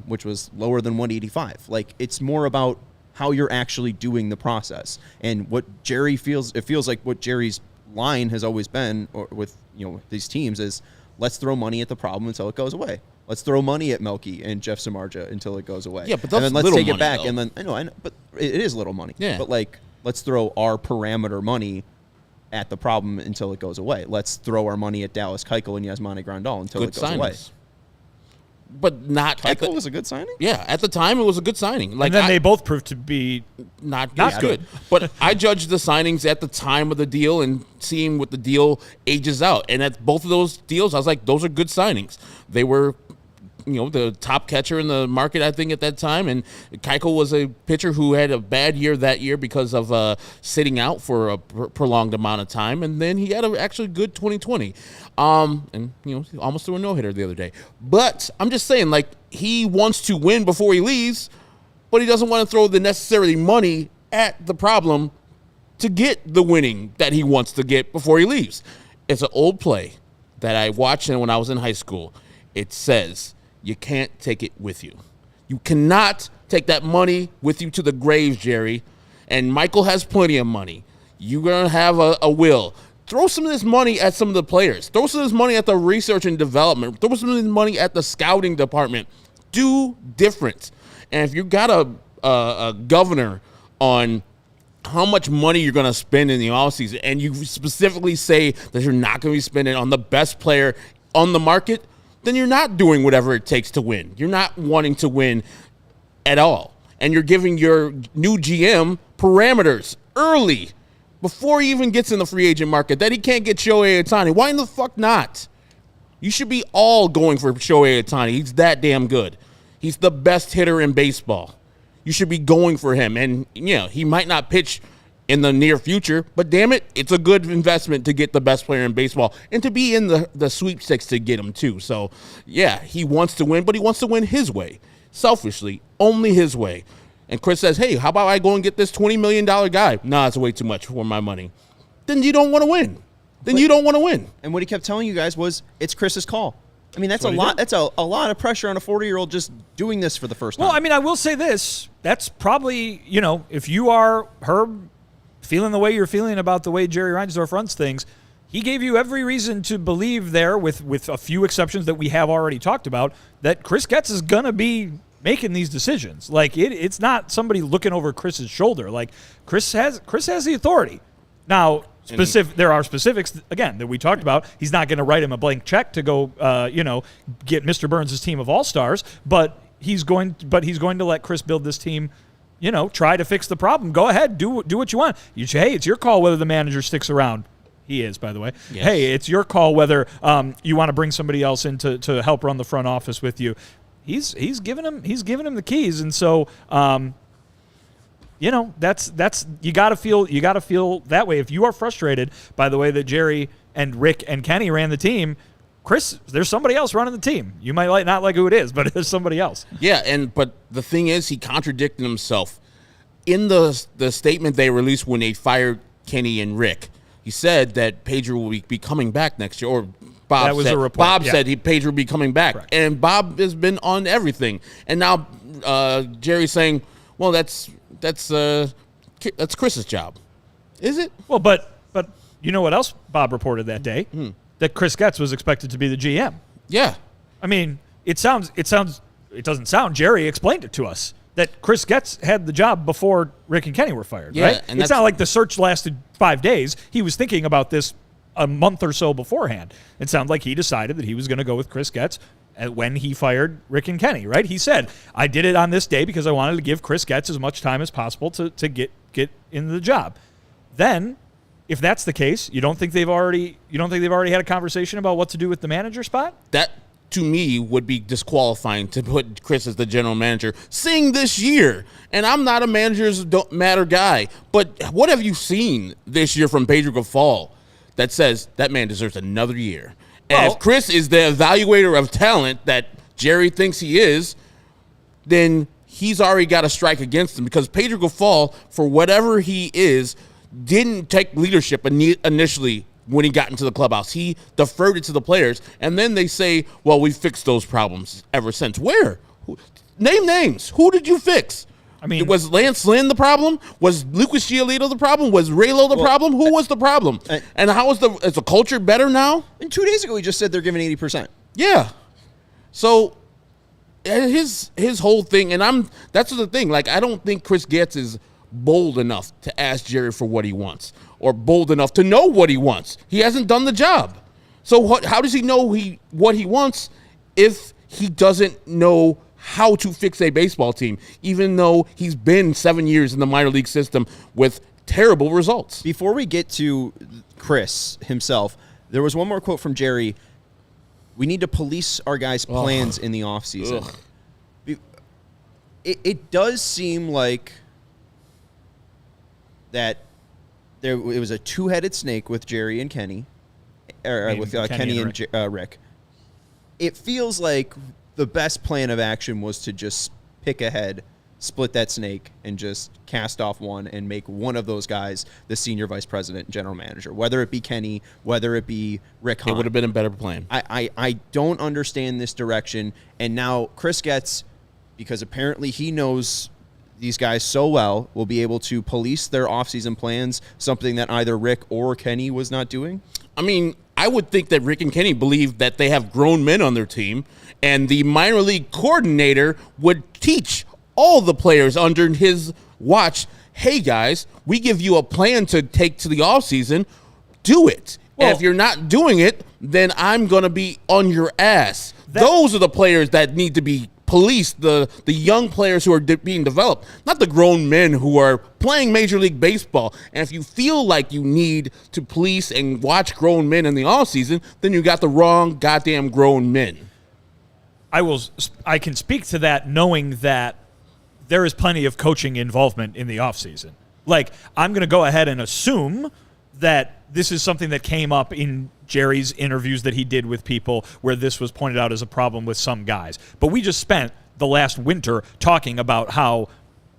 which was lower than 185. Like, it's more about how you're actually doing the process. And what Jerry feels, it feels like what Jerry's line has always been with these teams is, let's throw money at the problem until it goes away. Let's throw money at Melky and Jeff Samardzija until it goes away. Yeah, but that's and then let's little take money, it back. though. And then I know, but it is little money. Yeah. But like, let's throw our parameter money at the problem until it goes away. Let's throw our money at Dallas Keuchel and Yasmani Grandal until Good it goes away. signings. But not Keuchel was a good signing. Yeah, at the time it was a good signing. Like, and then they both proved to be not Not good. But I judged the signings at the time of the deal and seeing what the deal ages out. And at both of those deals, I was like, those are good signings. They were, the top catcher in the market, I think, at that time. And Keuchel was a pitcher who had a bad year that year because of sitting out for a prolonged amount of time. And then he had an actually good 2020. And he almost threw a no-hitter the other day. But I'm just saying, like, he wants to win before he leaves, but he doesn't want to throw the necessary money at the problem to get the winning that he wants to get before he leaves. It's an old play that I watched when I was in high school. It says, you can't take it with you. You cannot take that money with you to the grave, Jerry. And Michael has plenty of money. You're going to have a will. Throw some of this money at some of the players. Throw some of this money at the research and development. Throw some of this money at the scouting department. Do different. And if you got a governor on how much money you're going to spend in the offseason, and you specifically say that you're not going to be spending on the best player on the market, then you're not doing whatever it takes to win. You're not wanting to win at all. And you're giving your new GM parameters early before he even gets in the free agent market that he can't get Shohei Ohtani. Why in the fuck not? You should be all going for Shohei Ohtani. He's that damn good. He's the best hitter in baseball. You should be going for him. And, he might not pitch in the near future, but damn it, it's a good investment to get the best player in baseball and to be in the sweepstakes to get him too. So, yeah, he wants to win, but he wants to win his way. Selfishly, only his way. And Chris says, hey, how about I go and get this $20 million guy? Nah, it's way too much for my money. Then you don't want to win. You don't want to win. And what he kept telling you guys was, it's Chris's call. I mean, that's a lot. That's a lot of pressure on a 40-year-old just doing this for the first time. Well, I mean, I will say this. That's probably, if you are Herb, feeling the way you're feeling about the way Jerry Reinsdorf runs things, he gave you every reason to believe there, with a few exceptions that we have already talked about, that Chris Getz is going to be making these decisions. Like, it's not somebody looking over Chris's shoulder. Like, Chris has the authority. Now, there are specifics, again, that we talked about. He's not going to write him a blank check to go, get Mr. Burns' team of all-stars, but he's going to let Chris build this team, try to fix the problem. Go ahead, do what you want. Hey, it's your call whether the manager sticks around. He is, by the way. Yes. Hey, it's your call whether you want to bring somebody else in to help run the front office with you. He's giving him the keys, and so that's you got to feel that way. If you are frustrated by the way that Jerry and Rick and Kenny ran the team, Chris, there's somebody else running the team. You might not like who it is, but there's somebody else. Yeah, but the thing is, he contradicted himself in the statement they released when they fired Kenny and Rick. He said that Pedro will be coming back next year, or Bob that was said, a report. Bob yeah. said Pedro will be coming back. Correct. And Bob has been on everything. And now Jerry's saying, well, that's Chris's job. Is it? Well, but you know what else Bob reported that day? That Chris Getz was expected to be the GM. Yeah. I mean, it doesn't sound, Jerry explained it to us, that Chris Getz had the job before Rick and Kenny were fired, right? And it's not like the search lasted 5 days. He was thinking about this a month or so beforehand. It sounds like he decided that he was going to go with Chris Getz when he fired Rick and Kenny, right? He said, I did it on this day because I wanted to give Chris Getz as much time as possible to get into the job. Then, if that's the case, you don't think they've already had a conversation about what to do with the manager spot? That, to me, would be disqualifying to put Chris as the general manager, seeing this year. And I'm not a managers don't matter guy, but what have you seen this year from Pedro Grifol that says that man deserves another year? And if Chris is the evaluator of talent that Jerry thinks he is, then he's already got a strike against him, because Pedro Grifol, for whatever he is, didn't take leadership initially when he got into the clubhouse. He deferred it to the players, and then they say, well, we fixed those problems ever since. Where? Name names. Who did you fix? I mean, was Lance Lynn the problem? Was Lucas Giolito the problem? Was Raylo the problem? Who was the problem? And how is the culture better now? And 2 days ago, he just said they're giving 80%. Yeah. So his whole thing, and that's the thing. Like, I don't think Chris Getz is bold enough to ask Jerry for what he wants, or bold enough to know what he wants. He hasn't done the job. So how does he know what he wants if he doesn't know how to fix a baseball team, even though he's been 7 years in the minor league system with terrible results? Before we get to Chris himself, there was one more quote from Jerry. We need to police our guys' plans in the offseason. It does seem like that it was a two-headed snake with Jerry and Kenny, or with Kenny and Rick. It feels like the best plan of action was to just pick ahead, split that snake, and just cast off one and make one of those guys the senior vice president and general manager, whether it be Kenny, whether it be Rick Hahn. It would have been a better plan. I don't understand this direction. And now Chris Getz, because apparently he knows these guys so well, will be able to police their offseason plans, something that either Rick or Kenny was not doing? I mean, I would think that Rick and Kenny believe that they have grown men on their team, and the minor league coordinator would teach all the players under his watch, hey, guys, we give you a plan to take to the offseason. Do it. Well, and if you're not doing it, then I'm going to be on your ass. Those are the players that need to be policed, the young players who are being developed, not the grown men who are playing Major League Baseball. And if you feel like you need to police and watch grown men in the offseason, then you got the wrong goddamn grown men. I can speak to that knowing that there is plenty of coaching involvement in the offseason. Like, I'm going to go ahead and assume that this is something that came up in Jerry's interviews that he did with people where this was pointed out as a problem with some guys. But we just spent the last winter talking about how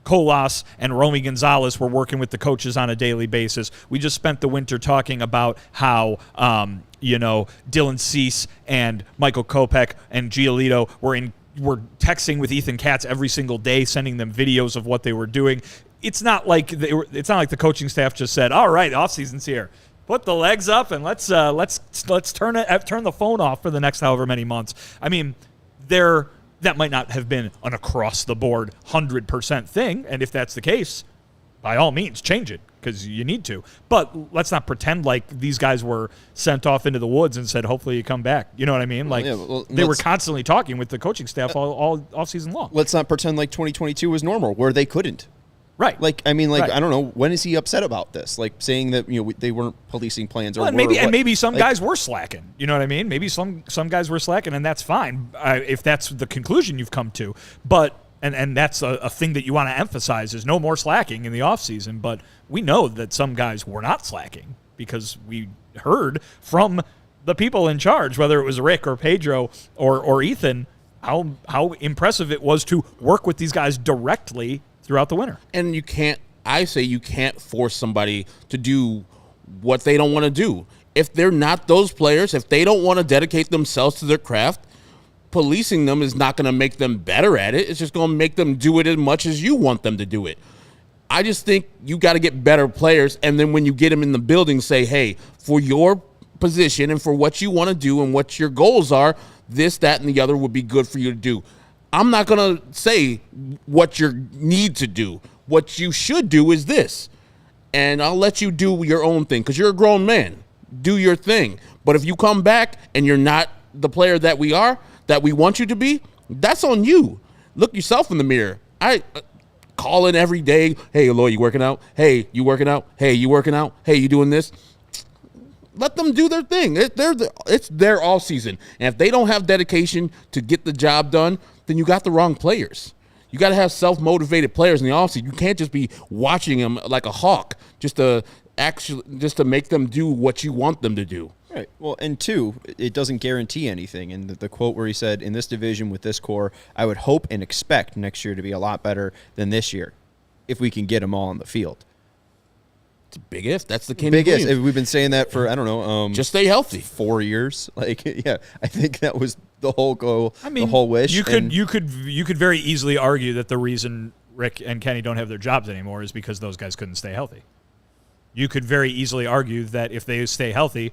Colas and Romy Gonzalez were working with the coaches on a daily basis. We just spent the winter talking about how, Dylan Cease and Michael Kopech and Giolito were texting with Ethan Katz every single day, sending them videos of what they were doing. It's not like the coaching staff just said, "All right, off season's here. Put the legs up and let's turn the phone off for the next however many months." I mean, that might not have been an across the board 100% thing, and if that's the case, by all means, change it because you need to. But let's not pretend like these guys were sent off into the woods and said, "Hopefully you come back." You know what I mean? Like they were constantly talking with the coaching staff all off season long. Let's not pretend like 2022 was normal, where they couldn't. Right. Like, I mean, right. I don't know. When is he upset about this? Like, saying that, they weren't policing plans, or maybe some guys were slacking. You know what I mean? Maybe some guys were slacking, and that's fine if that's the conclusion you've come to. But and that's a thing that you want to emphasize is no more slacking in the offseason. But we know that some guys were not slacking because we heard from the people in charge, whether it was Rick or Pedro or Ethan, how impressive it was to work with these guys directly throughout the winter. And you can't force somebody to do what they don't want to do. If they're not those players, if they don't want to dedicate themselves to their craft, policing them is not going to make them better at it. It's just going to make them do it as much as you want them to do it. I just think you got to get better players, and then when you get them in the building, say, hey, for your position and for what you want to do and what your goals are, this, that, and the other would be good for you to do. I'm not going to say what you need to do. What you should do is this. And I'll let you do your own thing because you're a grown man. Do your thing. But if you come back and you're not the player that we want you to be, that's on you. Look yourself in the mirror. I call in every day. Hey, Eloy, you working out? Hey, you working out? Hey, you working out? Hey, you doing this? Let them do their thing. It's their all season. And if they don't have dedication to get the job done, then you got the wrong players. You got to have self-motivated players in the offseason. You can't just be watching them like a hawk just to make them do what you want them to do. Right. Well, and two, it doesn't guarantee anything. And the quote where he said, in this division with this core, I would hope and expect next year to be a lot better than this year if we can get them all on the field. It's a big if. That's the Kenny Big Williams. if. We've been saying that for, I don't know. Just stay healthy. 4 years. Like, yeah, I think that was the whole goal, I mean, the whole wish. You could very easily argue that the reason Rick and Kenny don't have their jobs anymore is because those guys couldn't stay healthy. You could very easily argue that if they stay healthy,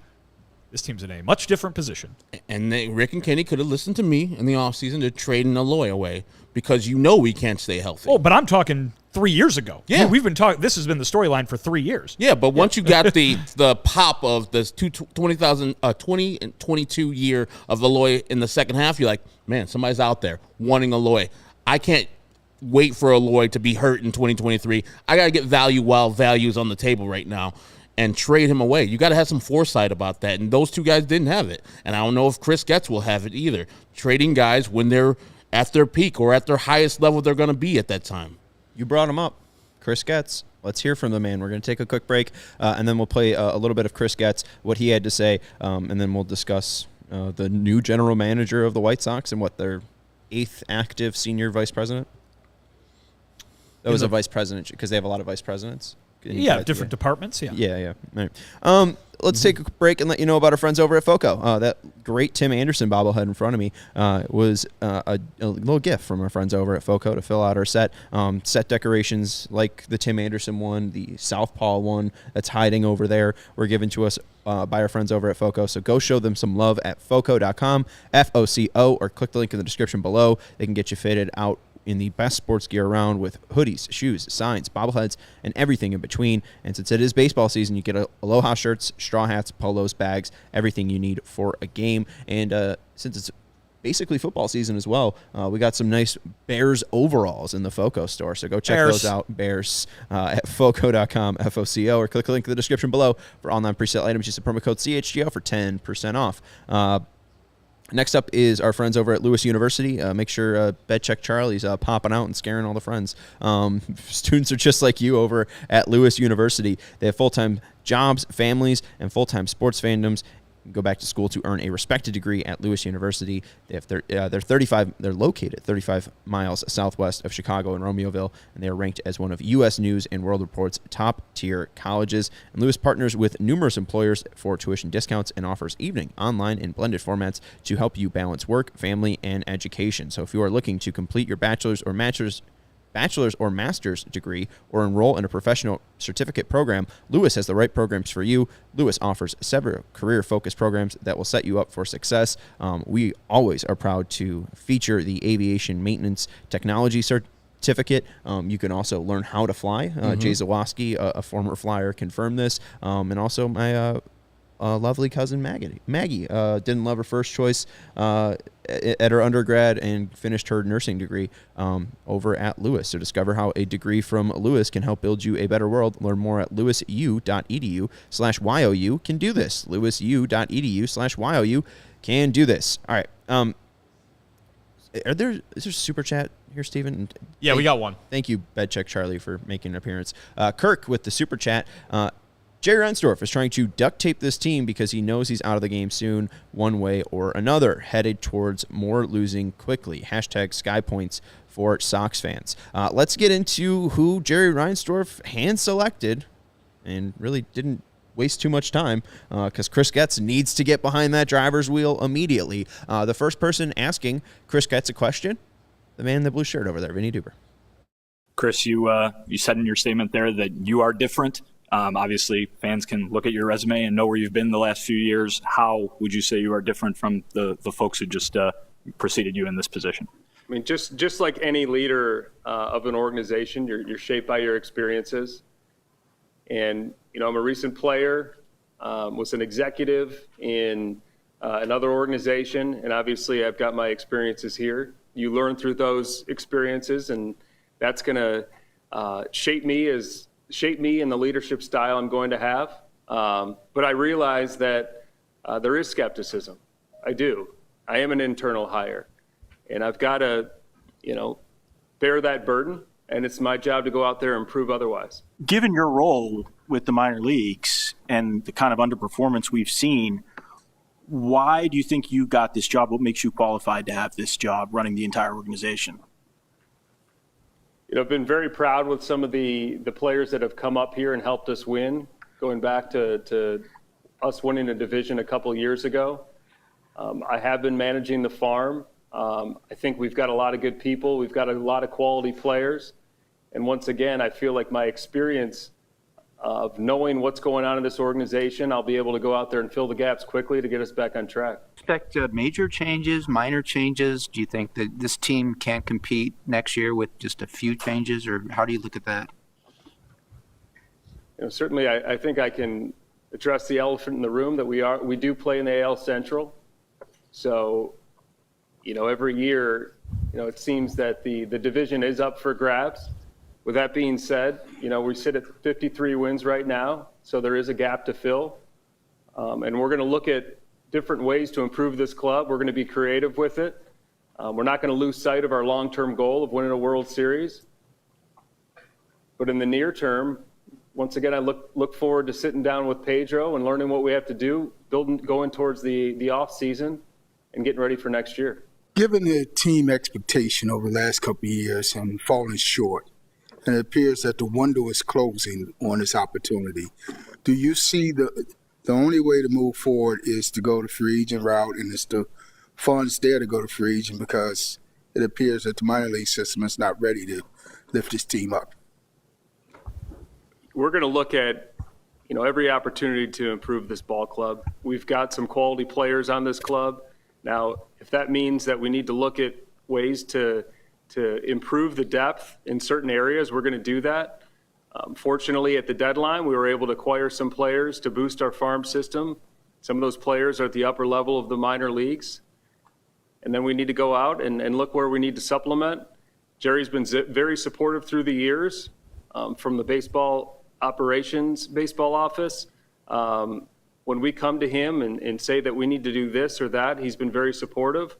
this team's in a much different position. And Rick and Kenny could have listened to me in the offseason to trade Aloy away because we can't stay healthy. Oh, but I'm talking 3 years ago. Yeah. We've been talking. This has been the storyline for 3 years. Yeah, but once you got the pop of this 20 and 22 year of Aloy in the second half, you're like, man, somebody's out there wanting Aloy. I can't wait for Aloy to be hurt in 2023. I got to get value while value's on the table right now and trade him away. You got to have some foresight about that, and those two guys didn't have it. And I don't know if Chris Getz will have it either. Trading guys when they're at their peak or at their highest level they're going to be at that time. You brought him up, Chris Getz. Let's hear from the man. We're going to take a quick break, and then we'll play a little bit of Chris Getz, what he had to say, and then we'll discuss the new general manager of the White Sox and what their 8th active senior vice president. That was a vice president because they have a lot of vice presidents. Yeah, different departments. Yeah. Yeah. All right. Let's take a break and let you know about our friends over at FOCO. That great Tim Anderson bobblehead in front of me was a little gift from our friends over at FOCO to fill out our set. Set decorations like the Tim Anderson one, the Southpaw one that's hiding over there were given to us by our friends over at FOCO. So go show them some love at FOCO.com, FOCO, or click the link in the description below. They can get you fitted out in the best sports gear around with hoodies, shoes, signs, bobbleheads, and everything in between. And since it is baseball season, you get Aloha shirts, straw hats, polos, bags, everything you need for a game. And since it's basically football season as well, we got some nice Bears overalls in the FOCO store. So go check those out, Bears, at FOCO.com, FOCO, or click the link in the description below for online presale items. Use the promo code CHGO for 10% off. Next up is our friends over at Lewis University. Make sure Bed Check Charlie's popping out and scaring all the friends. Students are just like you over at Lewis University. They have full-time jobs, families, and full-time sports fandoms. Go back to school to earn a respected degree at Lewis University. They have they're located 35 miles southwest of Chicago and Romeoville, and they are ranked as one of U.S. News and World Report's top-tier colleges. And Lewis partners with numerous employers for tuition discounts and offers evening, online, and blended formats to help you balance work, family, and education. So if you are looking to complete your bachelor's or master's degree or enroll in a professional certificate program, Lewis has the right programs for you. Lewis offers several career-focused programs that will set you up for success. We always are proud to feature the Aviation Maintenance Technology certificate. You can also learn how to fly. Jay Zawoski, a former flyer, confirmed this. And also my lovely cousin Maggie didn't love her first choice at her undergrad and finished her nursing degree over at Lewis. So discover how a degree from Lewis can help build you a better world. Learn more at lewisu.edu/YOU. Can do this. lewisu.edu/YOU can do this. All right. Is there super chat here, Steven? Yeah, we got one. Thank you, Bed Check Charlie, for making an appearance. Kirk with the super chat. Jerry Reinsdorf is trying to duct tape this team because he knows he's out of the game soon, one way or another, headed towards more losing quickly. # Sky Points for Sox fans. Let's get into who Jerry Reinsdorf hand-selected and really didn't waste too much time because Chris Getz needs to get behind that driver's wheel immediately. The first person asking Chris Getz a question, the man in the blue shirt over there, Vinnie Duber. Chris, you said in your statement there that you are different. Obviously, fans can look at your resume and know where you've been the last few years. How would you say you are different from the folks who just preceded you in this position? I mean, just like any leader of an organization, you're shaped by your experiences. And, I'm a recent player, was an executive in another organization, and obviously I've got my experiences here. You learn through those experiences, and that's going to shape me in the leadership style I'm going to have. But I realize that there is skepticism. I do. I am an internal hire. And I've got to, bear that burden. And it's my job to go out there and prove otherwise. Given your role with the minor leagues and the kind of underperformance we've seen, why do you think you got this job? What makes you qualified to have this job running the entire organization? I've been very proud with some of the players that have come up here and helped us win. going back to us winning a division a couple years ago. I have been managing the farm. I think we've got a lot of good people. We've got a lot of quality players. And once again, I feel like my experience of knowing what's going on in this organization, I'll be able to go out there and fill the gaps quickly to get us back on track. Expect major changes, minor changes? Do you think that this team can't compete next year with just a few changes, or how do you look at that? Certainly, I think I can address the elephant in the room that we do play in the AL Central. So, every year, it seems that the division is up for grabs. With that being said, we sit at 53 wins right now, so there is a gap to fill. And we're going to look at different ways to improve this club. We're going to be creative with it. We're not going to lose sight of our long-term goal of winning a World Series. But in the near term, once again, I look forward to sitting down with Pedro and learning what we have to do, going towards the off season and getting ready for next year. Given the team expectation over the last couple of years and falling short, and it appears that the window is closing on this opportunity, do you see the only way to move forward is to go the free agent route, and it's the funds there to go to free agent because it appears that the minor league system is not ready to lift this team up? We're going to look at every opportunity to improve this ball club. We've got some quality players on this club. Now, if that means that we need to look at ways to improve the depth in certain areas, we're going to do that. Fortunately, at the deadline, we were able to acquire some players to boost our farm system. Some of those players are at the upper level of the minor leagues. And then we need to go out and look where we need to supplement. Jerry's been very supportive through the years, from the baseball office. When we come to him and say that we need to do this or that, he's been very supportive.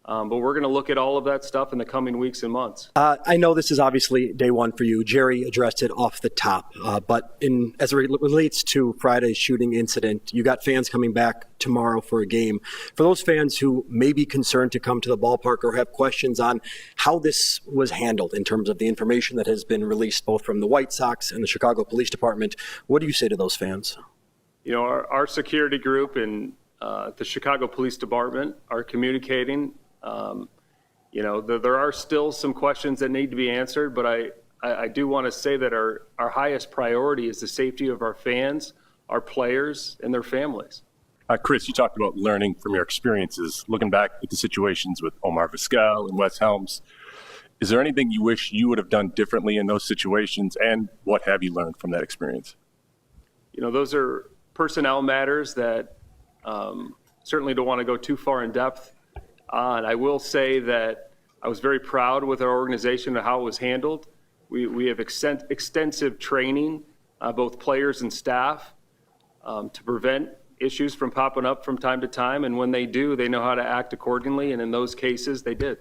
But we're going to look at all of that stuff in the coming weeks and months. I know this is obviously day one for you. Jerry addressed it off the top. But as it relates to Friday's shooting incident, you got fans coming back tomorrow for a game. For those fans who may be concerned to come to the ballpark or have questions on how this was handled in terms of the information that has been released both from the White Sox and the Chicago Police Department, what do you say to those fans? Our security group and the Chicago Police Department are communicating. There are still some questions that need to be answered, but I do want to say that our highest priority is the safety of our fans, our players, and their families. Chris, you talked about learning from your experiences. Looking back at the situations with Omar Vizquel and Wes Helms, is there anything you wish you would have done differently in those situations, and what have you learned from that experience? Those are personnel matters that certainly don't want to go too far in depth on. I will say that I was very proud with our organization and how it was handled. We have extensive training, both players and staff, to prevent issues from popping up from time to time. And when they do, they know how to act accordingly. And in those cases, they did.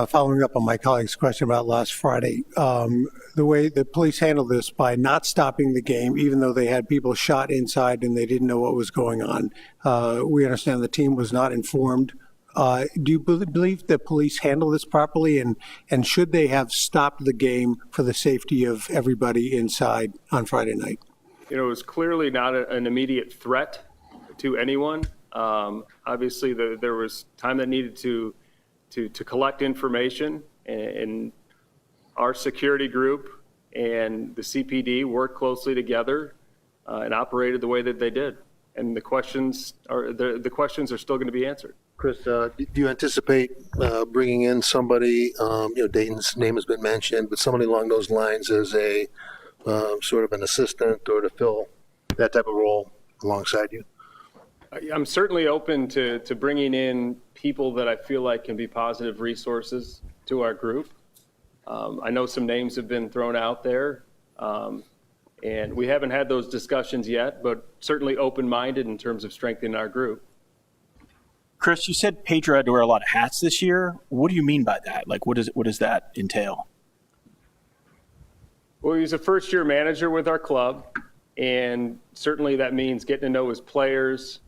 Following up on my colleague's question about last Friday, the way the police handled this by not stopping the game, even though they had people shot inside and they didn't know what was going on. We understand the team was not informed. Do you believe the police handled this properly, and should they have stopped the game for the safety of everybody inside on Friday night? It was clearly not an immediate threat to anyone. Obviously, there was time that needed to collect information, and our security group and the CPD worked closely together and operated the way that they did. And the questions are still going to be answered. Chris, do you anticipate bringing in somebody, Dayton's name has been mentioned, but somebody along those lines as a sort of an assistant or to fill that type of role alongside you? I'm certainly open to bringing in people that I feel like can be positive resources to our group. I know some names have been thrown out there, and we haven't had those discussions yet, but certainly open-minded in terms of strengthening our group. Chris, you said Pedro had to wear a lot of hats this year. What do you mean by that? Like, what does that entail? Well, he's a first-year manager with our club, and certainly that means getting to know his players,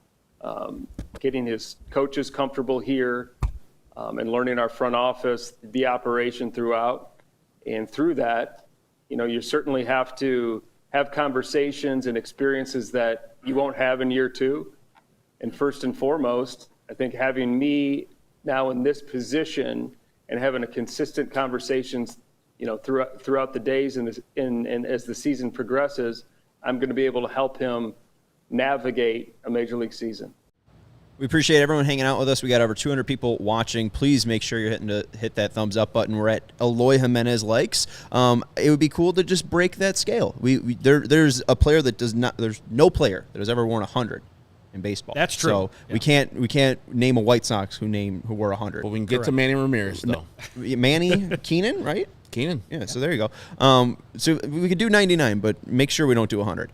getting his coaches comfortable here, and learning our front office, the operation throughout. And through that, you certainly have to have conversations and experiences that you won't have in year 2. And first and foremost, I think having me now in this position and having a consistent conversations, throughout the days and as the season progresses, I'm going to be able to help him navigate a major league season. We appreciate everyone hanging out with us. We got over 200 people watching. Please make sure you're hit that thumbs up button. We're at Eloy Jimenez likes. It would be cool to just break that scale. There's a player that does not. There's no player that has ever worn 100 in baseball. That's true. So we can't name a White Sox who wore 100. Well, we can get to Manny Ramirez though. Manny Keenan, right? Keenan. Yeah. So there you go. So we could do 99, but make sure we don't do 100.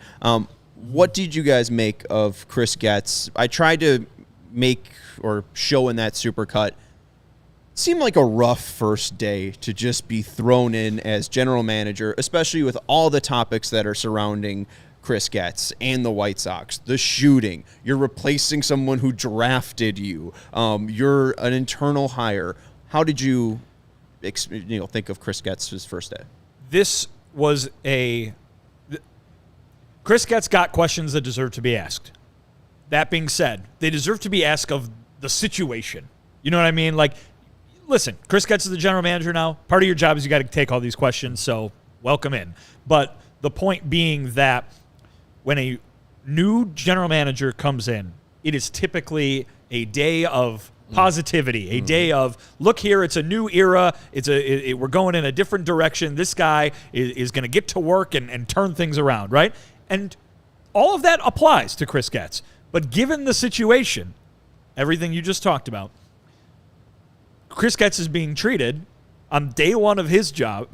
What did you guys make of Chris Getz? I tried to make or show in that supercut. Seemed like a rough first day to just be thrown in as general manager, especially with all the topics that are surrounding Chris Getz and the White Sox. The shooting, you're replacing someone who drafted you, you're an internal hire. How did you think of Chris Getz's first day? This was Chris Getz got questions that deserve to be asked. That being said, they deserve to be asked of the situation. You know what I mean? Like, listen, Chris Getz is the general manager now. Part of your job is you got to take all these questions, so welcome in. But the point being that when a new general manager comes in, it is typically a day of positivity, a day of, look here, it's a new era, we're going in a different direction, this guy is going to get to work and turn things around, right? And all of that applies to Chris Getz. But given the situation, everything you just talked about, Chris Getz is being treated on day one of his job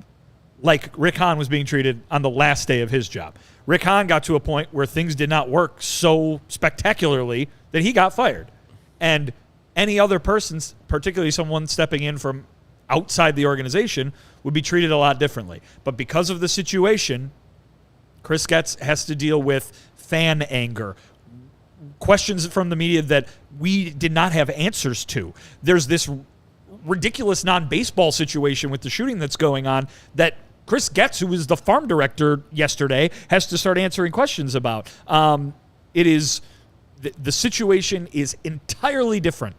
like Rick Hahn was being treated on the last day of his job. Rick Hahn got to a point where things did not work so spectacularly that he got fired. And any other person, particularly someone stepping in from outside the organization, would be treated a lot differently. But because of the situation, Chris Getz has to deal with fan anger, questions from the media that we did not have answers to. There's this ridiculous non-baseball situation with the shooting that's going on that Chris Getz, who was the farm director yesterday, has to start answering questions about. The situation is entirely different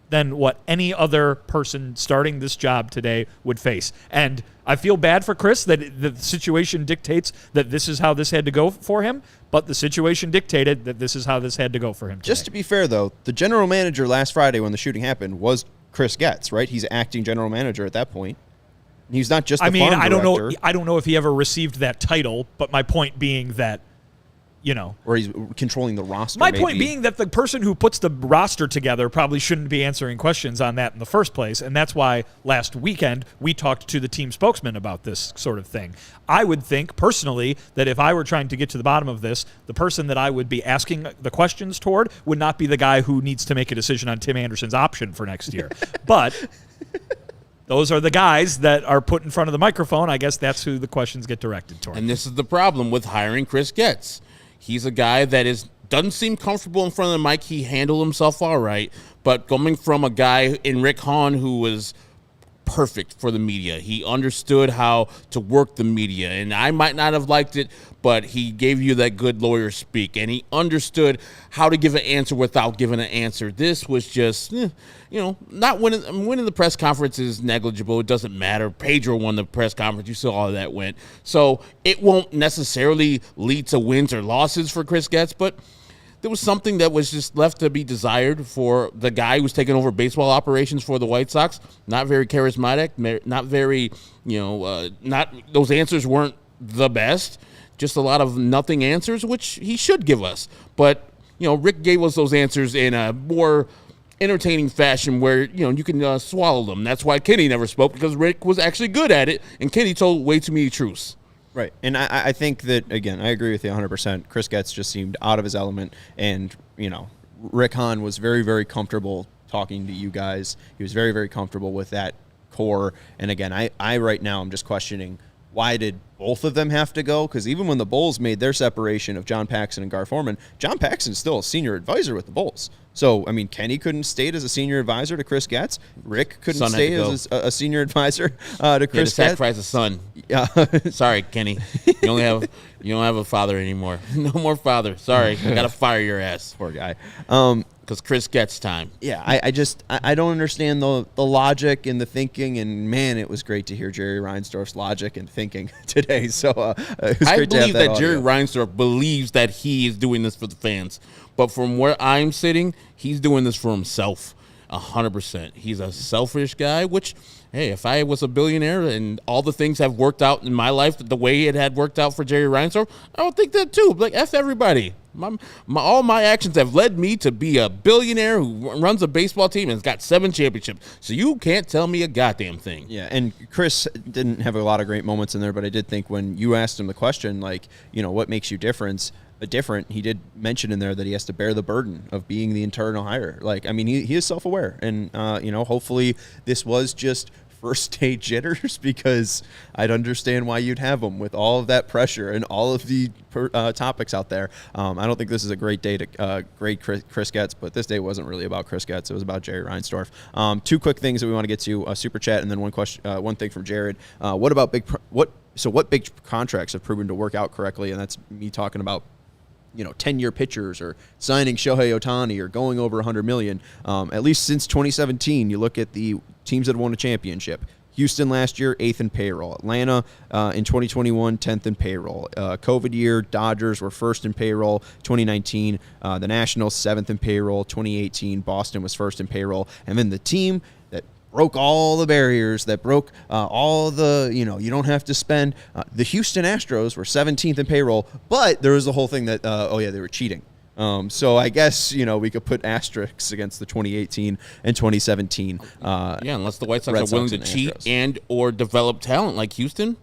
than what any other person starting this job today would face. And I feel bad for Chris that the situation dictates that this is how this had to go for him, but the situation dictated that this is how this had to go for him today. Just to be fair, though, the general manager last Friday when the shooting happened was Chris Getz, right? He's acting general manager at that point. He's not just the farm director. I don't know if he ever received that title, but my point being that, or he's controlling the roster. My point being that the person who puts the roster together probably shouldn't be answering questions on that in the first place, and that's why last weekend we talked to the team spokesman about this sort of thing. I would think, personally, that if I were trying to get to the bottom of this, the person that I would be asking the questions toward would not be the guy who needs to make a decision on Tim Anderson's option for next year. But those are the guys that are put in front of the microphone. I guess that's who the questions get directed toward. And this is the problem with hiring Chris Getz. He's a guy that doesn't seem comfortable in front of the mic. He handled himself all right. But coming from a guy in Rick Hahn who was perfect for the media. He understood how to work the media. And I might not have liked it, but he gave you that good lawyer speak. And he understood how to give an answer without giving an answer. This was just, not winning the press conference is negligible. It doesn't matter. Pedro won the press conference. You saw how that went. So it won't necessarily lead to wins or losses for Chris Getz, but there was something that was just left to be desired for the guy who's taking over baseball operations for the White Sox. Not very charismatic, not very, those answers weren't the best. Just a lot of nothing answers, which he should give us. But, Rick gave us those answers in a more entertaining fashion where, you can swallow them. That's why Kenny never spoke, because Rick was actually good at it, and Kenny told way too many truths. Right. And I think that, again, I agree with you 100%. Chris Getz just seemed out of his element. And, Rick Hahn was very, very comfortable talking to you guys. He was very, very comfortable with that core. And, again, I right now I'm just questioning why did both of them have to go? Because even when the Bulls made their separation of John Paxson and Gar Forman, John Paxson's still a senior advisor with the Bulls. So, I mean, Kenny couldn't stay as a senior advisor to Chris Getz. Rick couldn't stay as a senior advisor to Chris Getz. Sacrifice a son. Yeah. Sorry, Kenny. You don't have a father anymore. No more father. Sorry. I got to fire your ass. Poor guy. Because Chris Getz time. Yeah, I don't understand the logic and the thinking, and man, it was great to hear Jerry Reinsdorf's logic and thinking today. So it was I great to believe have that Jerry Reinsdorf believes that he is doing this for the fans, but from where I'm sitting, he's doing this for himself, 100%. He's a selfish guy. Which, hey, if I was a billionaire and all the things have worked out in my life the way it had worked out for Jerry Reinsdorf, I would think that too. Like, F everybody. All my actions have led me to be a billionaire who runs a baseball team and has got 7 championships. So you can't tell me a goddamn thing. Yeah, and Chris didn't have a lot of great moments in there, but I did think when you asked him the question, like, what makes you different, he did mention in there that he has to bear the burden of being the internal hire. Like, I mean, he is self-aware, and, hopefully this was just first day jitters, because I'd understand why you'd have them with all of that pressure and all of the topics out there. I don't think this is a great day to grade Chris Getz, but this day wasn't really about Chris Getz. It was about Jerry Reinsdorf. 2 quick things that we want to get to: super chat, and then one thing from Jared. What big contracts have proven to work out correctly? And that's me talking about 10-year pitchers or signing Shohei Ohtani or going over $100 million. At least since 2017, you look at the teams that won a championship. Houston last year, 8th in payroll. Atlanta in 2021, 10th in payroll. COVID year, Dodgers were 1st in payroll. 2019, the Nationals, 7th in payroll. 2018, Boston was 1st in payroll. And then the team that broke all the barriers, that broke all the, you don't have to spend. The Houston Astros were 17th in payroll, but there was the whole thing that, they were cheating. So I guess, we could put asterisks against the 2018 and 2017. Unless the White Sox are willing to cheat and or develop talent like Houston,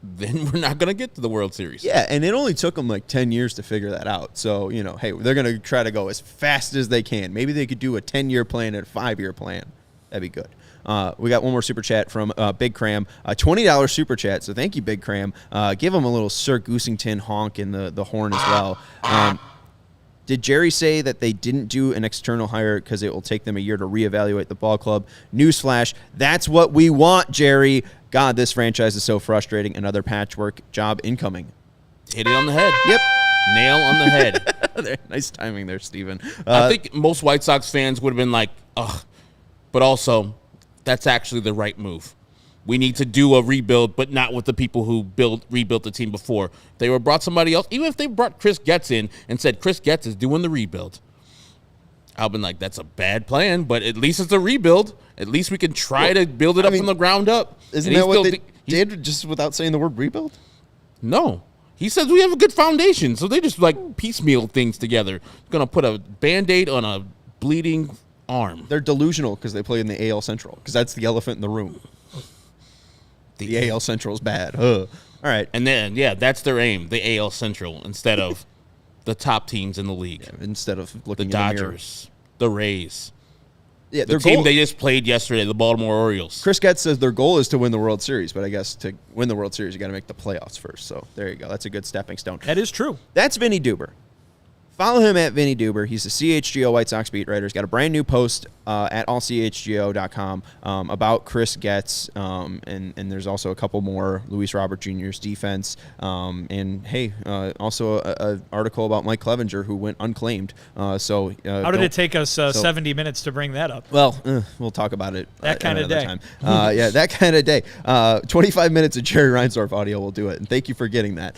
then we're not going to get to the World Series. Yeah, and it only took them like 10 years to figure that out. So, hey, they're going to try to go as fast as they can. Maybe they could do a 10-year plan and a 5-year plan. That'd be good. We got one more super chat from Big Cram, a $20 super chat. So thank you, Big Cram. Give him a little Sir Goosington honk in the horn as well. Did Jerry say that they didn't do an external hire because it will take them a year to reevaluate the ball club? Newsflash, that's what we want, Jerry. God, this franchise is so frustrating. Another patchwork job incoming. Hit it on the head. Yep. Nail on the head. Nice timing there, Steven. I think most White Sox fans would have been like, ugh. But also, that's actually the right move. We need to do a rebuild, but not with the people who rebuilt the team before. If they brought somebody else, even if they brought Chris Getz in and said Chris Getz is doing the rebuild, I've been like, that's a bad plan, but at least it's a rebuild. At least we can try to build it up from the ground up. Isn't that what they did, just without saying the word rebuild? No. He says we have a good foundation, so they just piecemeal things together. Going to put a Band-Aid on a bleeding arm. They're delusional because they play in the AL Central, because that's the elephant in the room. The AL Central is bad. All right. And then, that's their aim, the AL Central, instead of the top teams in the league. Yeah, instead of looking the at Dodgers, the Rays. Yeah, the team they just played yesterday, the Baltimore Orioles. Chris Getz says their goal is to win the World Series, but I guess to win the World Series, you got to make the playoffs first. So there you go. That's a good stepping stone. That is true. That's Vinnie Duber. Follow him at Vinnie Duber. He's the CHGO White Sox beat writer. He's got a brand new post at allchgo.com about Chris Getz, and there's also a couple more, Luis Robert Jr.'s defense, and hey, also an article about Mike Clevenger, who went unclaimed. How did it take us 70 minutes to bring that up? Well, we'll talk about it that kind of day. Time. That kind of day. 25 minutes of Jerry Reinsdorf audio will do it, and thank you for getting that.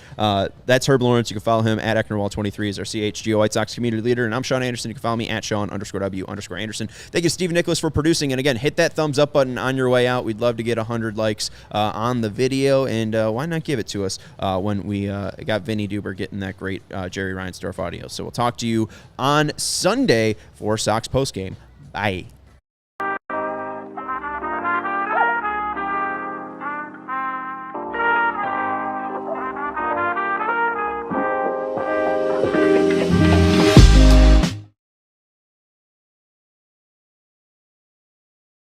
That's Herb Lawrence. You can follow him at Ecknerwall23 as our CHGO White Sox community leader, and I'm Sean Anderson. You can follow me at Sean_W_Anderson. Thank you, Steve Nicholas, for producing. And again, hit that thumbs up button on your way out. We'd love to get 100 likes on the video, and why not give it to us when we got Vinnie Duber getting that great Jerry Reinsdorf audio. So we'll talk to you on Sunday for Sox postgame. Bye.